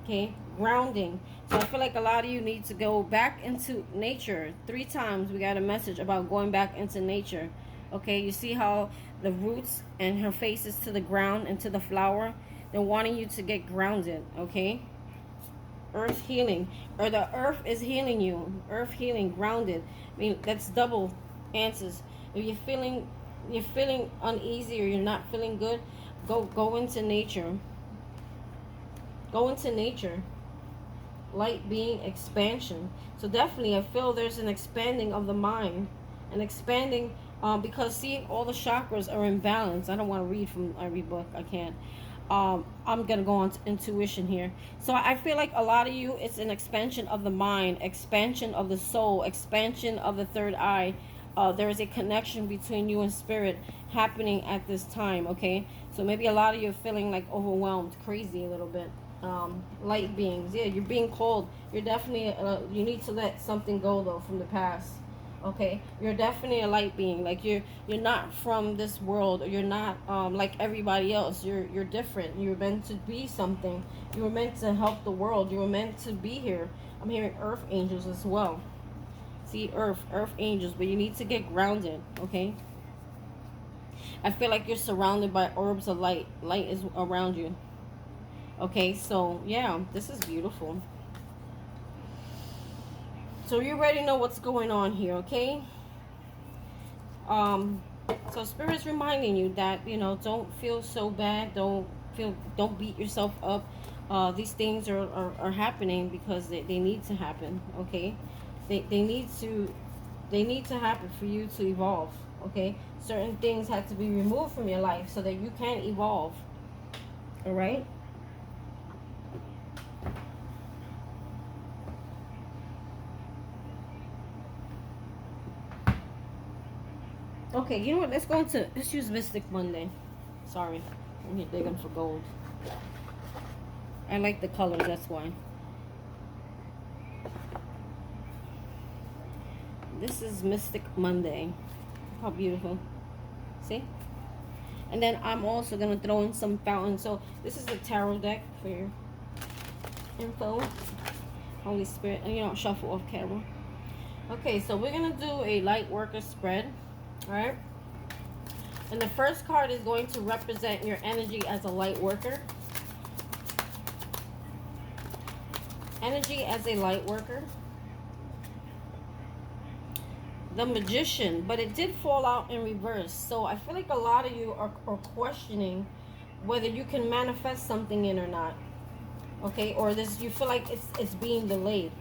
Okay, grounding. So I feel like a lot of you need to go back into nature. 3 times we got a message about going back into nature. Okay, you see how the roots and her face is to the ground and to the flower. They're wanting you to get grounded. Okay, earth healing, or the earth is healing you. Earth healing, grounded. I mean, that's double answers. If you're feeling uneasy or you're not feeling good, go into nature. Go into nature. Light being, expansion. So definitely I feel there's an expanding of the mind. An expanding, because see, all the chakras are in balance. I don't want to read from every book. I can't. I'm going to go on to intuition here. So I feel like a lot of you, it's an expansion of the mind, expansion of the soul, expansion of the third eye. There is a connection between you and spirit happening at this time, okay? So maybe a lot of you are feeling like overwhelmed, crazy a little bit. Light beings, yeah, you're being called. You're definitely you need to let something go though from the past. Okay, you're definitely a light being. Like you're not from this world, or you're not like everybody else. You're different. You're meant to be something. You were meant to help the world. You were meant to be here. I'm hearing earth angels as well. See, earth angels, but you need to get grounded. Okay, I feel like you're surrounded by orbs of light. Light is around you. Okay, so yeah, this is beautiful. So you already know what's going on here, okay? So Spirit's reminding you that, you know, don't feel so bad. Don't beat yourself up. These things are happening because they need to happen, okay? They need to happen for you to evolve, okay? Certain things have to be removed from your life so that you can evolve, all right? Okay, you know what? Let's use Mystic Monday. Sorry, I'm here digging for gold. I like the colors, that's why. This is Mystic Monday. How beautiful. See? And then I'm also going to throw in some fountains. So this is the tarot deck for your info. Holy Spirit. And you don't shuffle off camera. Okay, so we're going to do a Lightworker spread. Alright? And the first card is going to represent your energy as a light worker. Energy as a light worker. The Magician, but it did fall out in reverse. So I feel like a lot of you are questioning whether you can manifest something in or not. Okay, or this, you feel like it's being delayed.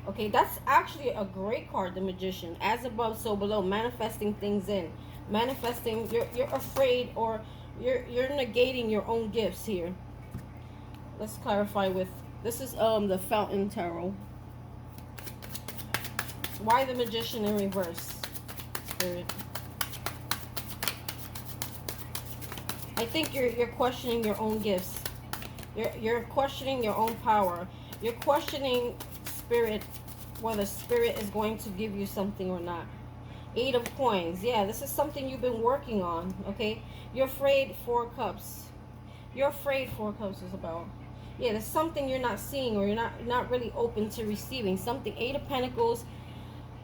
Okay, that's actually a great card, the Magician. As above, so below. Manifesting things in. Manifesting, you're afraid, or you're negating your own gifts here. Let's clarify with, this is the Fountain Tarot. Why the Magician in reverse, Spirit? I think you're questioning your own gifts. You're questioning your own power. You're questioning Spirit, whether Spirit is going to give you something or not. 8 of Coins. Yeah, this is something you've been working on. Okay, you're afraid. 4 Cups. You're afraid. 4 Cups is about. Yeah, there's something you're not seeing, or you're not really open to receiving something. 8 of Pentacles.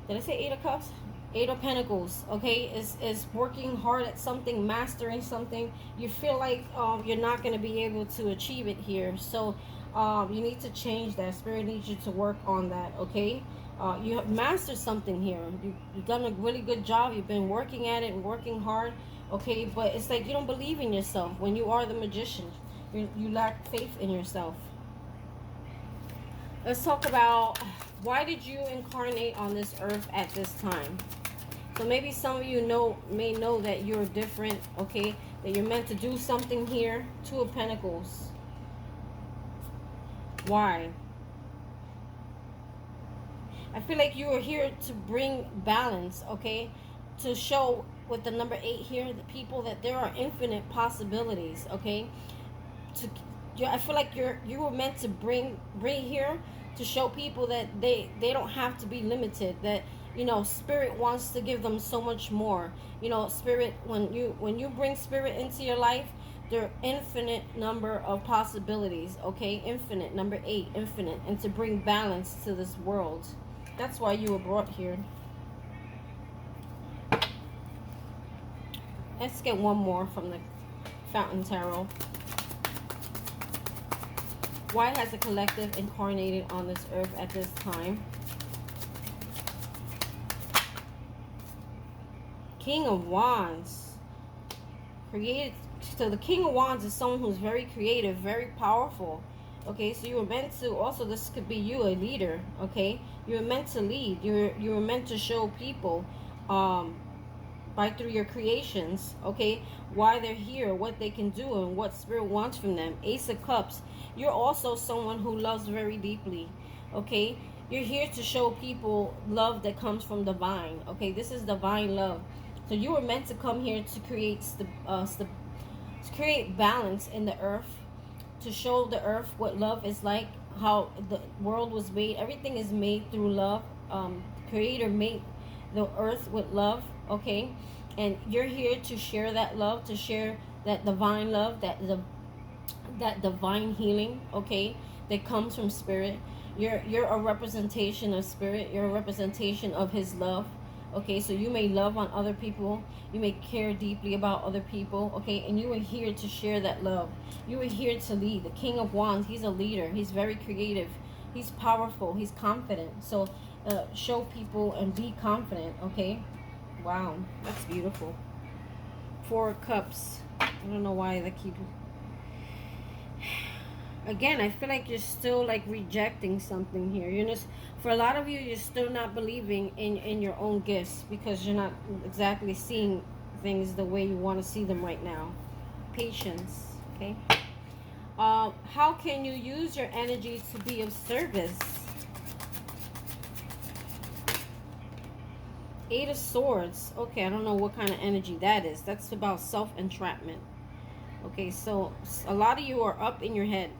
Did I say 8 of Cups? 8 of Pentacles, okay, is working hard at something, mastering something. You feel like you're not going to be able to achieve it here. So you need to change that. Spirit needs you to work on that, okay? You have mastered something here. You've done a really good job. You've been working at it and working hard, okay? But it's like you don't believe in yourself. When you are the Magician, you lack faith in yourself. Let's talk about, why did you incarnate on this earth at this time? So maybe some of you may know that you're different, okay? That you're meant to do something here. 2 of Pentacles. Why? I feel like you are here to bring balance, okay? To show with the number 8 here, the people, that there are infinite possibilities, okay? To I feel like you were meant to bring here to show people that they don't have to be limited, that spirit wants to give them so much more. Spirit, when you bring spirit into your life, there are infinite number of possibilities, okay? Infinite, number 8, infinite, and to bring balance to this world. That's why you were brought here. Let's get one more from the Fountain Tarot. Why has the collective incarnated on this earth at this time? King of Wands. Created. So the King of Wands is someone who's very creative, very powerful. Okay, so you were meant to, also this could be you, a leader, okay? You were meant to lead. You were meant to show people by through your creations, okay, why they're here, what they can do, and what spirit wants from them. Ace of Cups. You're also someone who loves very deeply, okay? You're here to show people love that comes from divine, okay? This is divine love. So you were meant to come here to create create balance in the earth, to show the earth what love is like, how the world was made. Everything is made through love. Creator made the earth with love, okay? And you're here to share that love, to share that divine love, that divine healing, okay, that comes from spirit. You're a representation of spirit. You're a representation of his love, okay? So you may love on other people, you may care deeply about other people, okay? And you are here to share that love. You are here to lead. The King of Wands, he's a leader. He's very creative. He's powerful. He's confident. So show people and be confident, okay? Wow, that's beautiful. 4 of Cups. I don't know why they keep... Again, I feel like you're still like rejecting something here. You're just, for a lot of you, you're still not believing in your own gifts because you're not exactly seeing things the way you want to see them right now. Patience, okay? How can you use your energy to be of service? 8 of Swords. Okay, I don't know what kind of energy that is. That's about self-entrapment. Okay, so a lot of you are up in your head.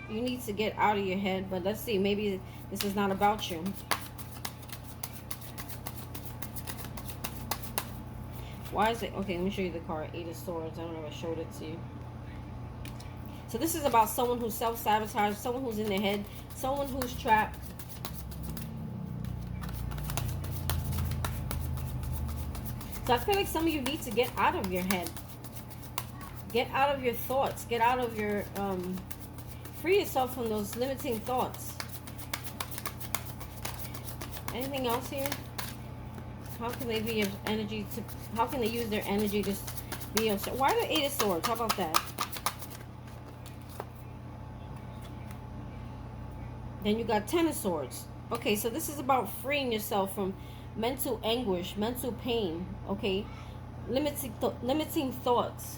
You need to get out of your head, but let's see. Maybe this is not about you. Why is it? Okay, let me show you the card. 8 of Swords. I don't know if I showed it to you. So this is about someone who's self-sabotaged, someone who's in their head, someone who's trapped. So I feel like some of you need to get out of your head. Get out of your thoughts. Get out of your... free yourself from those limiting thoughts. Anything else here? How can they be of energy to... How can they use their energy to be of... Why the 8 of Swords? How about that? Then you got 10 of Swords. Okay, so this is about freeing yourself from mental anguish, mental pain, okay? Limiting thoughts.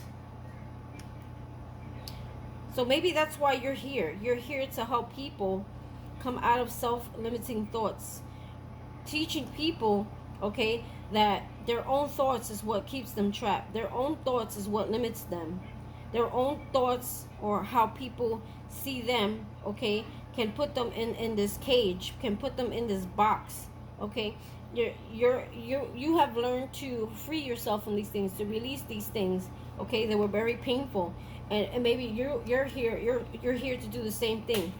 So maybe that's why you're here. You're here to help people come out of self-limiting thoughts. Teaching people, okay, that their own thoughts is what keeps them trapped. Their own thoughts is what limits them. Their own thoughts, or how people see them, okay, can put them in this cage, can put them in this box, okay? You have learned to free yourself from these things, to release these things, okay, that were very painful. And maybe you're here to do the same thing.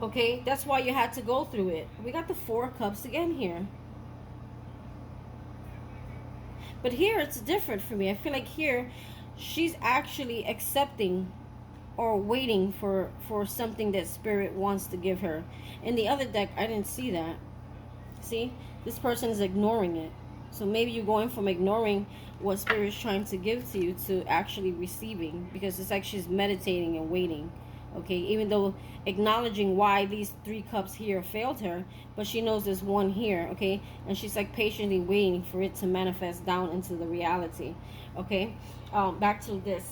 Okay, that's why you had to go through it. We got the 4 of Cups again here. But here it's different for me. I feel like here she's actually accepting or waiting for something that Spirit wants to give her. In the other deck, I didn't see that. See? This person is ignoring it. So maybe you're going from ignoring what Spirit is trying to give to you to actually receiving, because it's like she's meditating and waiting. Okay, even though acknowledging why these 3 cups here failed her, but she knows there's one here, okay? And she's like patiently waiting for it to manifest down into the reality, okay? Back to this.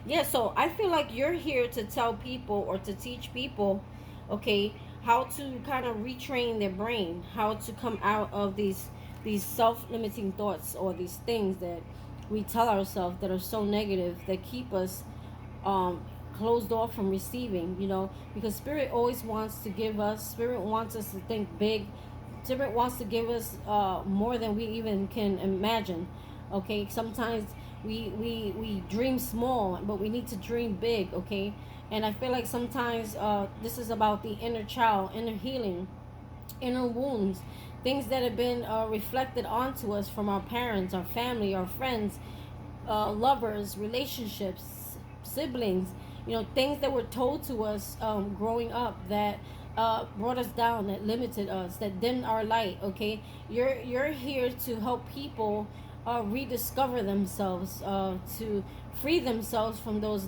Yeah, so I feel like you're here to tell people or to teach people, okay, how to kind of retrain their brain, how to come out of these self-limiting thoughts, or these things that we tell ourselves that are so negative, that keep us closed off from receiving, because spirit always wants to give us, spirit wants us to think big, spirit wants to give us more than we even can imagine. Okay, sometimes we dream small, but we need to dream big. Okay, and I feel like sometimes this is about the inner child, inner healing, inner wounds, things that have been reflected onto us from our parents, our family, our friends, lovers, relationships, siblings, things that were told to us growing up that brought us down, that limited us, that dimmed our light. Okay, you're here to help people rediscover themselves, to free themselves from those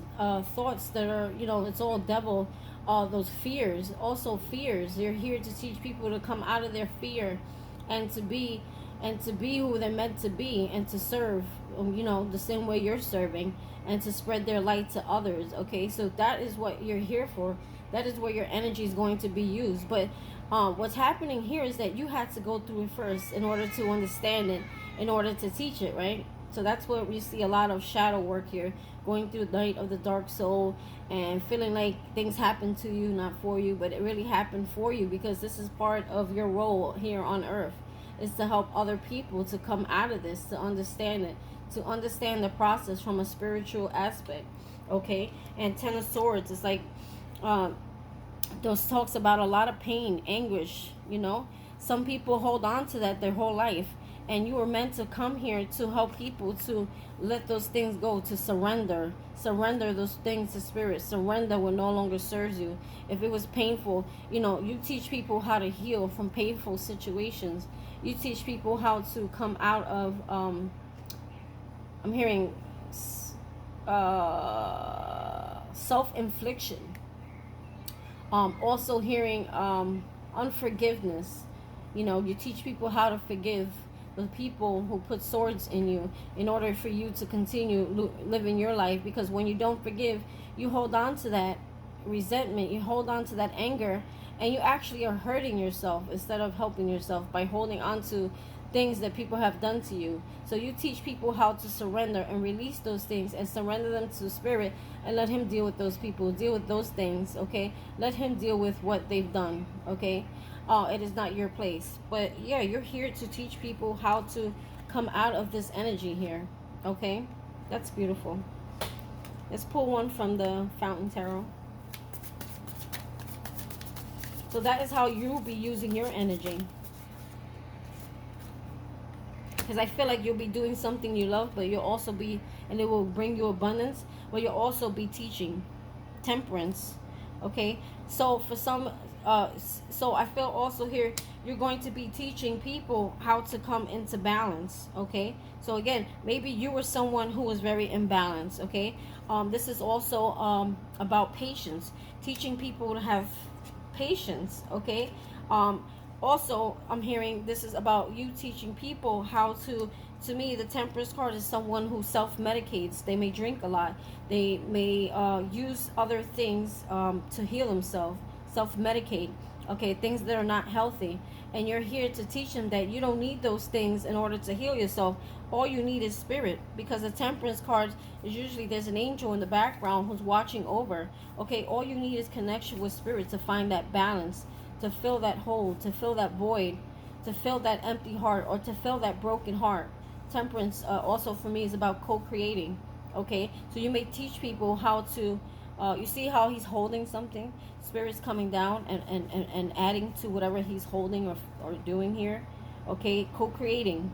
thoughts that are, it's all devil. Those fears, also fears. You're here to teach people to come out of their fear, and to be who they're meant to be, and to serve, the same way you're serving, and to spread their light to others. Okay, so that is what you're here for. That is where your energy is going to be used. But what's happening here is that you had to go through it first in order to understand it, in order to teach it, right? So that's where we see a lot of shadow work here, going through the night of the dark soul, and feeling like things happen to you, not for you, but it really happened for you, because this is part of your role here on earth, is to help other people to come out of this, to understand it, to understand the process from a spiritual aspect. Okay, and Ten of Swords is like those talks about a lot of pain, anguish. Some people hold on to that their whole life, and you were meant to come here to help people to let those things go, to surrender those things to spirit, surrender what no longer serves you. If it was painful, you teach people how to heal from painful situations. You teach people how to come out of I'm hearing self-infliction. Also hearing unforgiveness. You teach people how to forgive the people who put swords in you, in order for you to continue living your life. Because when you don't forgive, you hold on to that resentment, you hold on to that anger, and you actually are hurting yourself instead of helping yourself by holding on to things that people have done to you. So you teach people how to surrender and release those things, and surrender them to spirit, and let him deal with those people, deal with those things. Okay, let him deal with what they've done. Okay, it is not your place. But yeah, you're here to teach people how to come out of this energy here. Okay, that's beautiful. Let's pull one from the Fountain Tarot. So that is how you'll be using your energy. Because I feel like you'll be doing something you love, but you'll also be, and it will bring you abundance, but you'll also be teaching temperance. Okay, so for some, so I feel also here, you're going to be teaching people how to come into balance. Okay, so again, maybe you were someone who was very imbalanced. Okay, this is also about patience, teaching people to have patience. Okay, also I'm hearing this is about you teaching people how to me, the Temperance card is someone who self-medicates. They may drink a lot, they may use other things to heal themselves, self-medicate. Okay, things that are not healthy, and you're here to teach them that you don't need those things in order to heal yourself. All you need is spirit, because the Temperance card is usually there's an angel in the background who's watching over. Okay, all you need is connection with spirit to find that balance, to fill that hole, to fill that void, to fill that empty heart, or to fill that broken heart. Temperance also for me is about co-creating. Okay, so you may teach people how to you see how he's holding something, spirit's coming down and adding to whatever he's holding or doing here. Okay, co-creating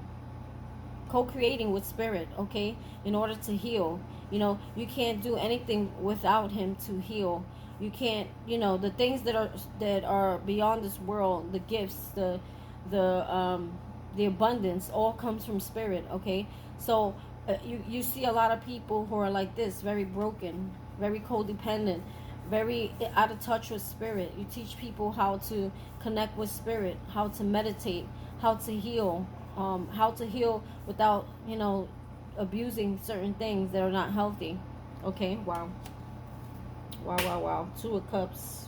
with spirit. Okay, in order to heal. You can't do anything without him to heal. You can't, the things that are beyond this world, the gifts, the abundance, all comes from spirit. Okay, so you see a lot of people who are like this, very broken, very codependent, very out of touch with spirit. You teach people how to connect with spirit, how to meditate, how to heal, without abusing certain things that are not healthy. Okay, wow. Wow. 2 of Cups.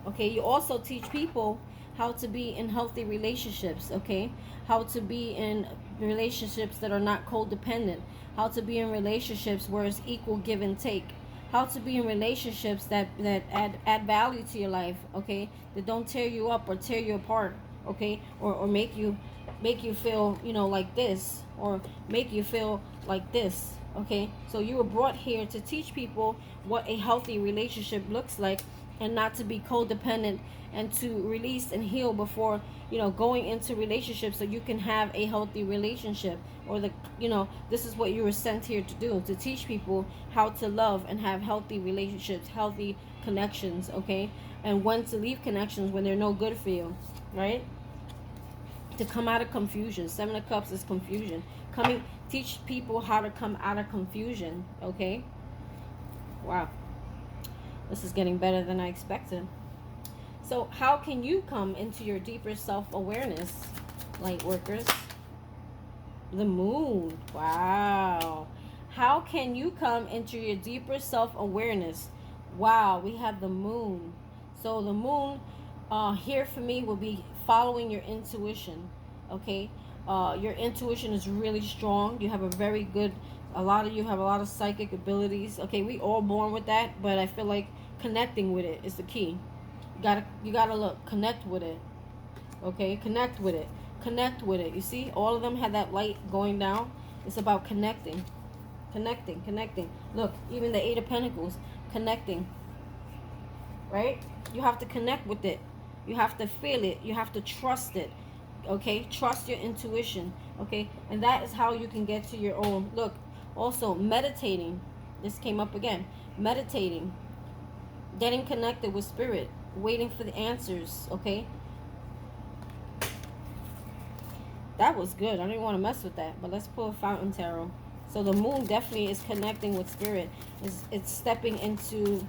Okay, you also teach people how to be in healthy relationships. Okay, how to be in relationships that are not codependent, how to be in relationships where it's equal give and take, how to be in relationships that add value to your life. Okay, that don't tear you up or tear you apart. Okay, or make you feel, you know, like this, or make you feel like this. Okay, so you were brought here to teach people what a healthy relationship looks like, and not to be codependent, and to release and heal before, you know, going into relationships, so you can have a healthy relationship. Or the, you know, this is what you were sent here to do, to teach people how to love and have healthy relationships, healthy connections. Okay, and when to leave connections when they're no good for you, right? To come out of confusion. Seven of Cups is confusion. Teach people how to come out of confusion. Okay, wow, this is getting better than I expected. So how can you come into your deeper self-awareness, light workers? The moon. Wow. How can you come into your deeper self-awareness? Wow, we have the moon. So the moon here for me will be following your intuition. Okay, your intuition is really strong. You have a lot of you have a lot of psychic abilities. Okay, we all born with that, but I feel like connecting with it is the key. You gotta look, connect with it. Okay, connect with it. Connect with it. You see, all of them had that light going down. It's about connecting. Connecting. Look, even the Eight of Pentacles, connecting. Right? You have to connect with it. You have to feel it. You have to trust it. Okay? Trust your intuition. Okay? And that is how you can get to your own. Look, also meditating. This came up again. Meditating. Getting connected with spirit. Waiting for the answers. Okay? That was good. I didn't want to mess with that. But let's pull a Fountain Tarot. So the moon definitely is connecting with spirit. It's stepping into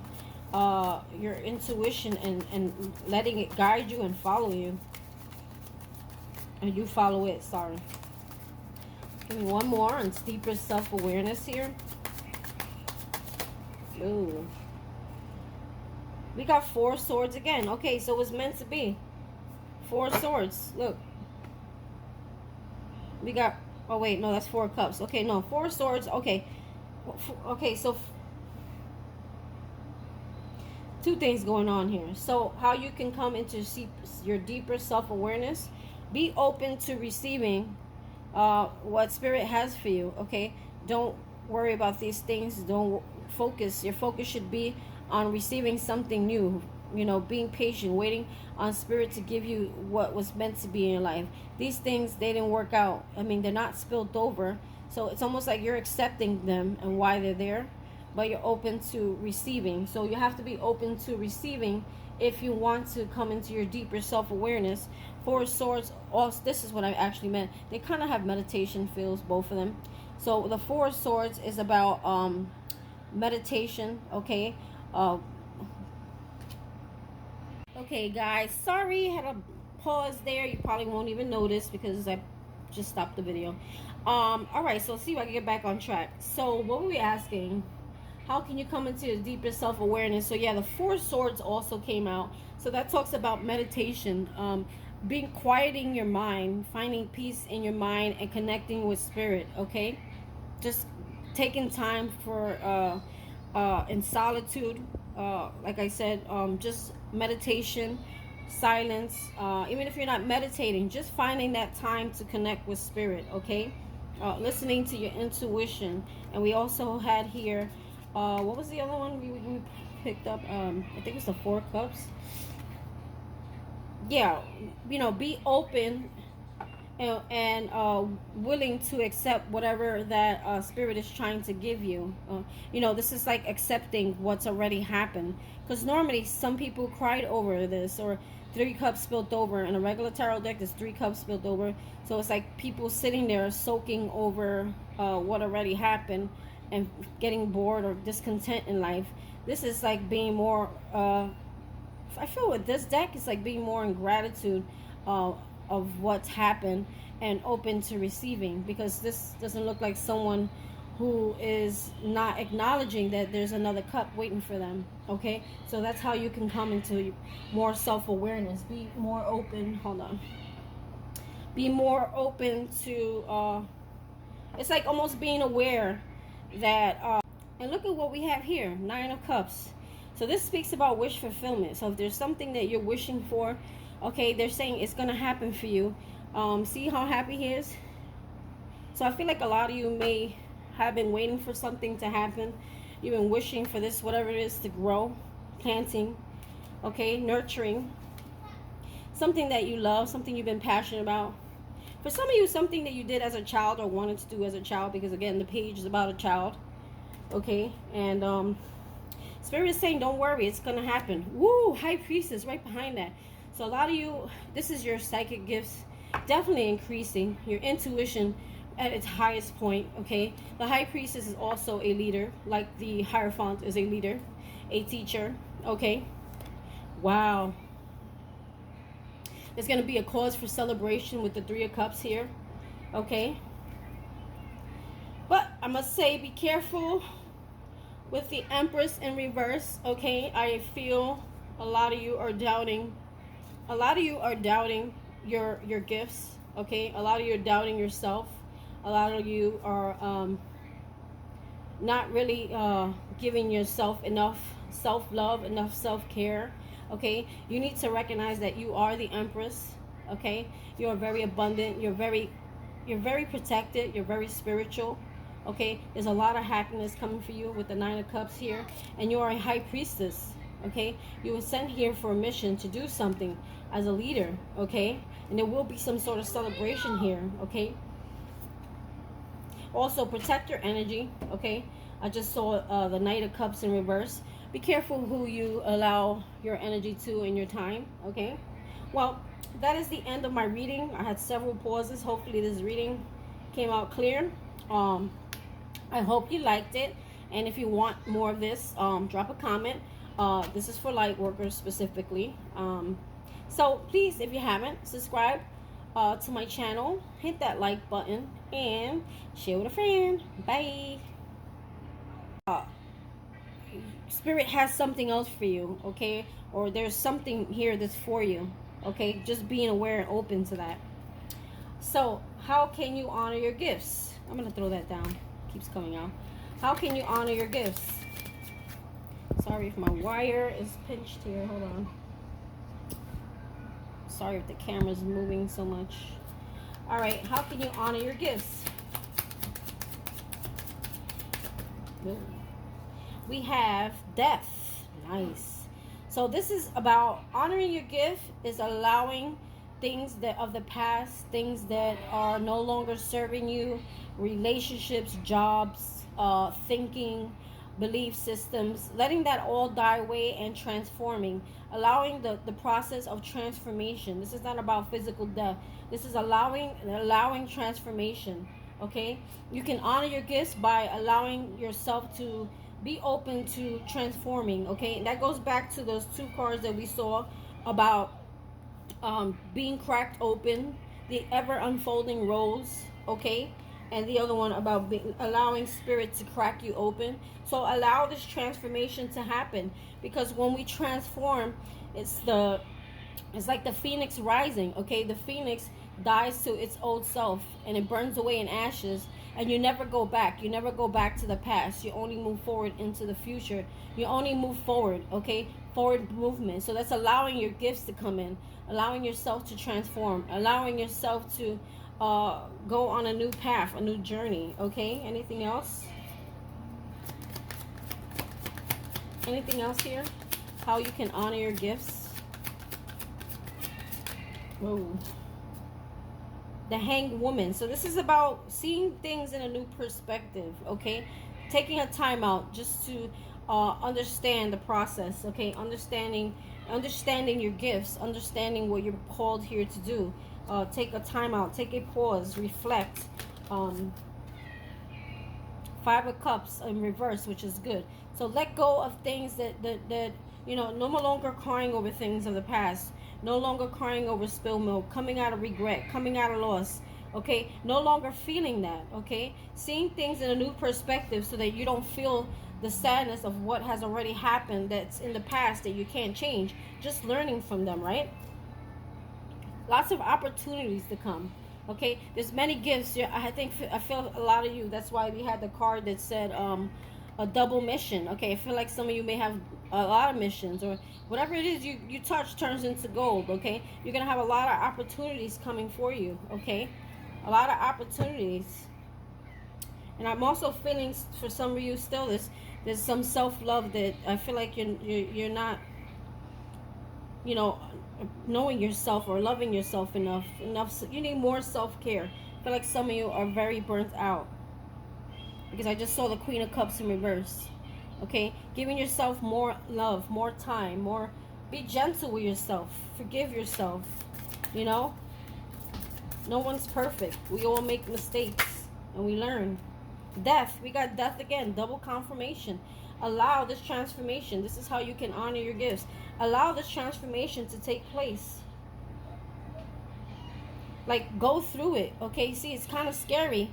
your intuition, and letting it guide you and follow you. And you follow it, sorry. Give me one more on deeper self-awareness here. Ooh. We got Four Swords again. Okay, so it's meant to be. Four Swords. Look. We got, oh wait, no, that's Four Cups. Okay, no, Four Swords. Okay. Okay, so two things going on here. So how you can come into your deeper self-awareness. Be open to receiving what spirit has for you. Okay, don't worry about these things. Don't focus. Your focus should be on receiving something new. You know, being patient, waiting on spirit to give you what was meant to be in your life. These things, they didn't work out. I mean, they're not spilled over. So it's almost like you're accepting them and why they're there, but you're open to receiving. So you have to be open to receiving if you want to come into your deeper self-awareness. Four Swords, also, this is what I actually meant. They kind of have meditation feels, both of them. So the Four Swords is about meditation. Okay. Okay, guys, sorry, had a pause there. You probably won't even notice because I just stopped the video. All right, so let's see if I can get back on track. So what were we asking? How can you come into your deeper self-awareness? So yeah, the Four Swords also came out. So that talks about meditation, quieting your mind, finding peace in your mind, and connecting with spirit. Okay, just taking time for in solitude. Like I said, just meditation, silence. Even if you're not meditating, just finding that time to connect with spirit. Okay, listening to your intuition. And we also had here, what was the other one we picked up? I think it was the Four Cups. Yeah, you know, be open and willing to accept whatever that spirit is trying to give you. You know, this is like accepting what's already happened. Because normally some people cried over this, or Three Cups spilled over. In a regular tarot deck, there's Three Cups spilled over. So it's like people sitting there soaking over what already happened and getting bored or discontent in life. This is like being more, I feel with this deck, it's like being more in gratitude of what's happened and open to receiving, because this doesn't look like someone who is not acknowledging that there's another cup waiting for them. Okay, so that's how you can come into more self-awareness. Be more open. Hold on. Be more open to it's like almost being aware that and look at what we have here, 9 of Cups. So this speaks about wish fulfillment. So if there's something that you're wishing for, okay, they're saying it's gonna happen for you. See how happy he is? So I feel like a lot of you may have been waiting for something to happen. You've been wishing for this, whatever it is, to grow, planting, okay, nurturing, something that you love, something you've been passionate about. For some of you, something that you did as a child or wanted to do as a child, because again, the page is about a child, okay? And Spirit is saying, don't worry, it's gonna happen. Woo, High Priestess right behind that. So a lot of you, this is your psychic gifts definitely increasing, your intuition at its highest point, okay? The High Priestess is also a leader, like the Hierophant is a leader, a teacher, okay? Wow. There's going to be a cause for celebration with the 3 of Cups here, okay? But I must say, be careful with the Empress in reverse, okay? I feel a lot of you are doubting. A lot of you are doubting your gifts, okay? A lot of you are doubting yourself. A lot of you are not really giving yourself enough self-love, enough self-care. Okay, you need to recognize that you are the Empress. Okay, you are very abundant. You're very protected. You're very spiritual. Okay, there's a lot of happiness coming for you with the 9 of Cups here, and you are a High Priestess. Okay, you were sent here for a mission to do something as a leader. Okay, and there will be some sort of celebration here. Okay. Also, protect your energy. Okay, I just saw the Knight of Cups in reverse. Be careful who you allow your energy to in your time, okay? Well, that is the end of my reading. I had several pauses. Hopefully this reading came out clear. I hope you liked it. And if you want more of this, drop a comment. This is for Lightworkers specifically. So please, if you haven't, subscribe to my channel. Hit that like button and share with a friend. Bye. Spirit has something else for you, okay? Or there's something here that's for you, okay? Just being aware and open to that. So, how can you honor your gifts? I'm going to throw that down. Keeps coming out. How can you honor your gifts? Sorry if my wire is pinched here. Hold on. Sorry if the camera's moving so much. All right, how can you honor your gifts? We have death. Nice. So this is about honoring your gift, is allowing things that of the past, things that are no longer serving you, relationships, jobs, thinking, belief systems, letting that all die away and transforming, allowing the process of transformation. This is not about physical death. This is allowing transformation. Okay, you can honor your gifts by allowing yourself to be open to transforming. Okay, and that goes back to those 2 cards that we saw about being cracked open, the ever unfolding rose. Okay, and the other one about allowing Spirit to crack you open. So allow this transformation to happen, because when we transform, it's like the phoenix rising. Okay, the phoenix dies to its old self and it burns away in ashes, and you never go back. You never go back to the past. You only move forward into the future. You only move forward. Okay, forward movement. So that's allowing your gifts to come in, allowing yourself to transform, allowing yourself to go on a new path, a new journey. Okay, anything else? Anything else here? How you can honor your gifts? Whoa. The Hanged Woman. So this is about seeing things in a new perspective, okay? Taking a time out just to understand the process, okay? Understanding your gifts, understanding what you're called here to do. Take a time out, take a pause, reflect. 5 of Cups in reverse, which is good. So let go of things that you know, no longer crying over things of the past. No longer crying over spilled milk, coming out of regret, coming out of loss. Okay, no longer feeling that. Okay, seeing things in a new perspective so that you don't feel the sadness of what has already happened that's in the past that you can't change. Just learning from them, right? Lots of opportunities to come. Okay, there's many gifts. I think I feel a lot of you. That's why we had the card that said a double mission. Okay, I feel like some of you may have a lot of missions, or whatever it is you touch turns into gold. Okay, you're gonna have a lot of opportunities coming for you. Okay, a lot of opportunities. And I'm also feeling for some of you still there's some self-love that I feel like you're not, you know, knowing yourself or loving yourself enough. You need more self-care. I feel like some of you are very burnt out because I just saw the Queen of Cups in reverse. Okay, giving yourself more love, more time, more. Be gentle with yourself. Forgive yourself. You know, no one's perfect. We all make mistakes and we learn. Death. We got death again. Double confirmation. Allow this transformation. This is how you can honor your gifts. Allow this transformation to take place. Like, go through it. Okay, see, it's kind of scary,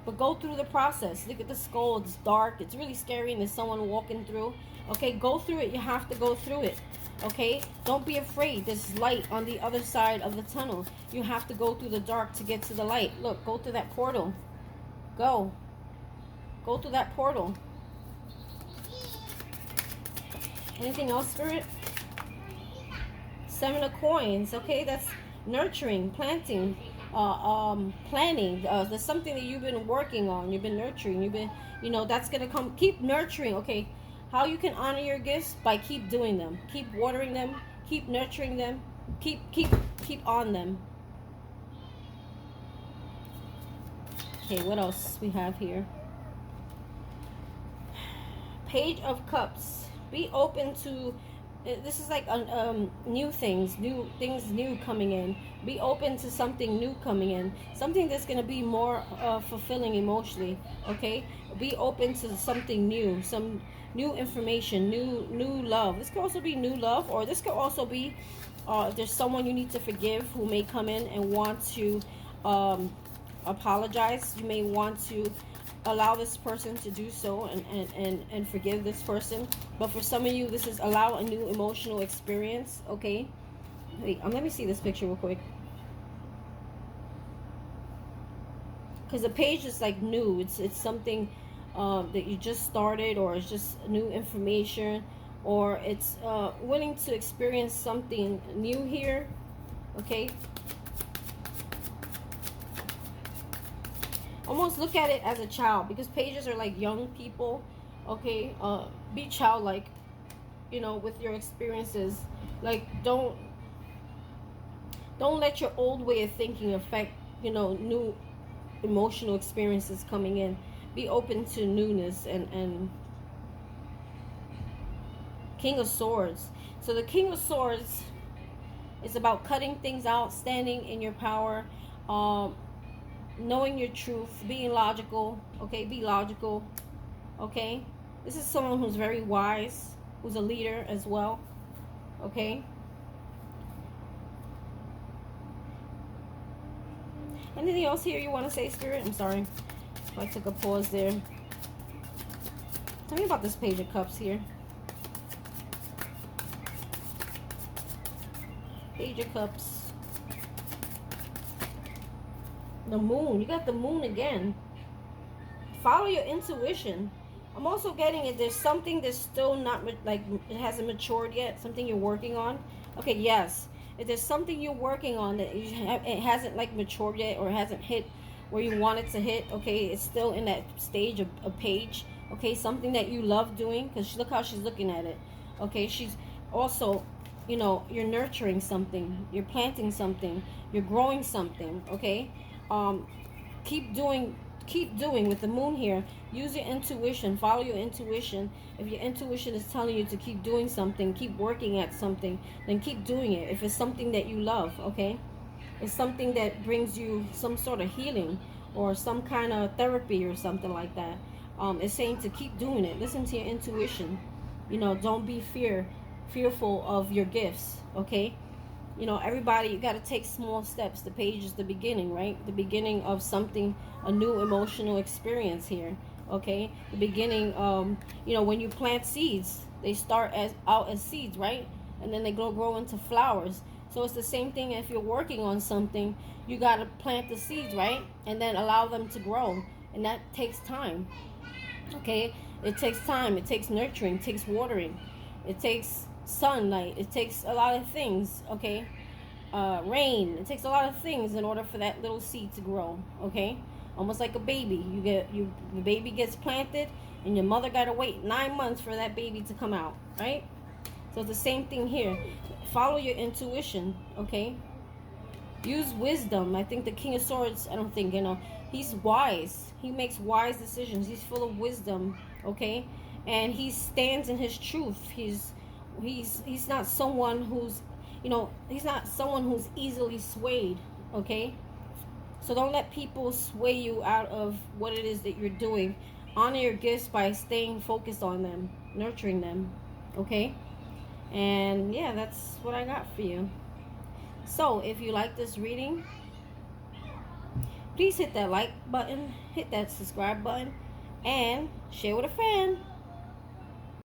but go through the process. Look at the skull. It's dark. It's really scary, and there's someone walking through. Okay, go through it. You have to go through it. Okay, don't be afraid. There's light on the other side of the tunnel. You have to go through the dark to get to the light. Look, go through that portal. Go through that portal. Anything else, Spirit? 7 of coins. Okay, that's nurturing, planting, planning. There's something that you've been working on. You've been nurturing. You've been, that's gonna come. Keep nurturing. Okay, how you can honor your gifts? By keep doing them. Keep watering them. Keep nurturing them. Keep on them. Okay, what else we have here? Page of Cups. Be open to, this is like new things coming in. Be open to something new coming in. Something that's going to be more fulfilling emotionally. Okay? Be open to something new. Some new information, new love. This could also be new love, or this could also be there's someone you need to forgive who may come in and want to apologize. You may want to allow this person to do so and forgive this person. But for some of you, this is allow a new emotional experience. Okay, wait, let me see this picture real quick, because the page is like new. It's something that you just started, or it's just new information, or it's willing to experience something new here. Okay, almost look at it as a child, because pages are like young people. Okay, be childlike, with your experiences. Like, don't let your old way of thinking affect new emotional experiences coming in. Be open to newness. And King of Swords. So the King of Swords is about cutting things out, standing in your power, knowing your truth, being logical. Okay, be logical. Okay, this is someone who's very wise, who's a leader as well. Okay, anything else here you want to say, Spirit? I'm sorry if I took a pause there. Tell me about this Page of Cups here. Page of Cups. The Moon. You got the Moon again. Follow your intuition. I'm also getting it. There's something that's still not, like, it hasn't matured yet. Something you're working on. Okay, yes. If there's something you're working on that it hasn't, like, matured yet, or hasn't hit where you want it to hit. Okay, it's still in that stage of a page. Okay, something that you love doing. Because look how she's looking at it. Okay, she's also, you're nurturing something. You're planting something. You're growing something. Okay. Keep doing with the Moon here. Use your intuition. Follow your intuition. If your intuition is telling you to keep doing something, keep working at something, then keep doing it. If it's something that you love, okay, it's something that brings you some sort of healing or some kind of therapy or something like that, it's saying to keep doing it. Listen to your intuition. Don't be fearful of your gifts. Okay, Everybody, you got to take small steps. The page is the beginning, right? The beginning of something, a new emotional experience here. Okay, the beginning. When you plant seeds, they start out as seeds, right? And then they grow into flowers. So it's the same thing. If you're working on something, you got to plant the seeds, right? And then allow them to grow, and that takes time. Okay, it takes time. It takes nurturing. It takes watering. It takes sunlight. It takes a lot of things. Okay, rain. It takes a lot of things in order for that little seed to grow. Okay, almost like a baby. The baby gets planted, and your mother gotta wait 9 months for that baby to come out. Right. So it's the same thing here. Follow your intuition. Okay. Use wisdom. I think the King of Swords, I don't think, he's wise. He makes wise decisions. He's full of wisdom, okay? And he stands in his truth. He's not someone he's not someone who's easily swayed, okay? So don't let people sway you out of what it is that you're doing. Honor your gifts by staying focused on them, nurturing them, okay? And yeah, that's what I got for you. So if you like this reading, please hit that like button, hit that subscribe button, and share with a friend.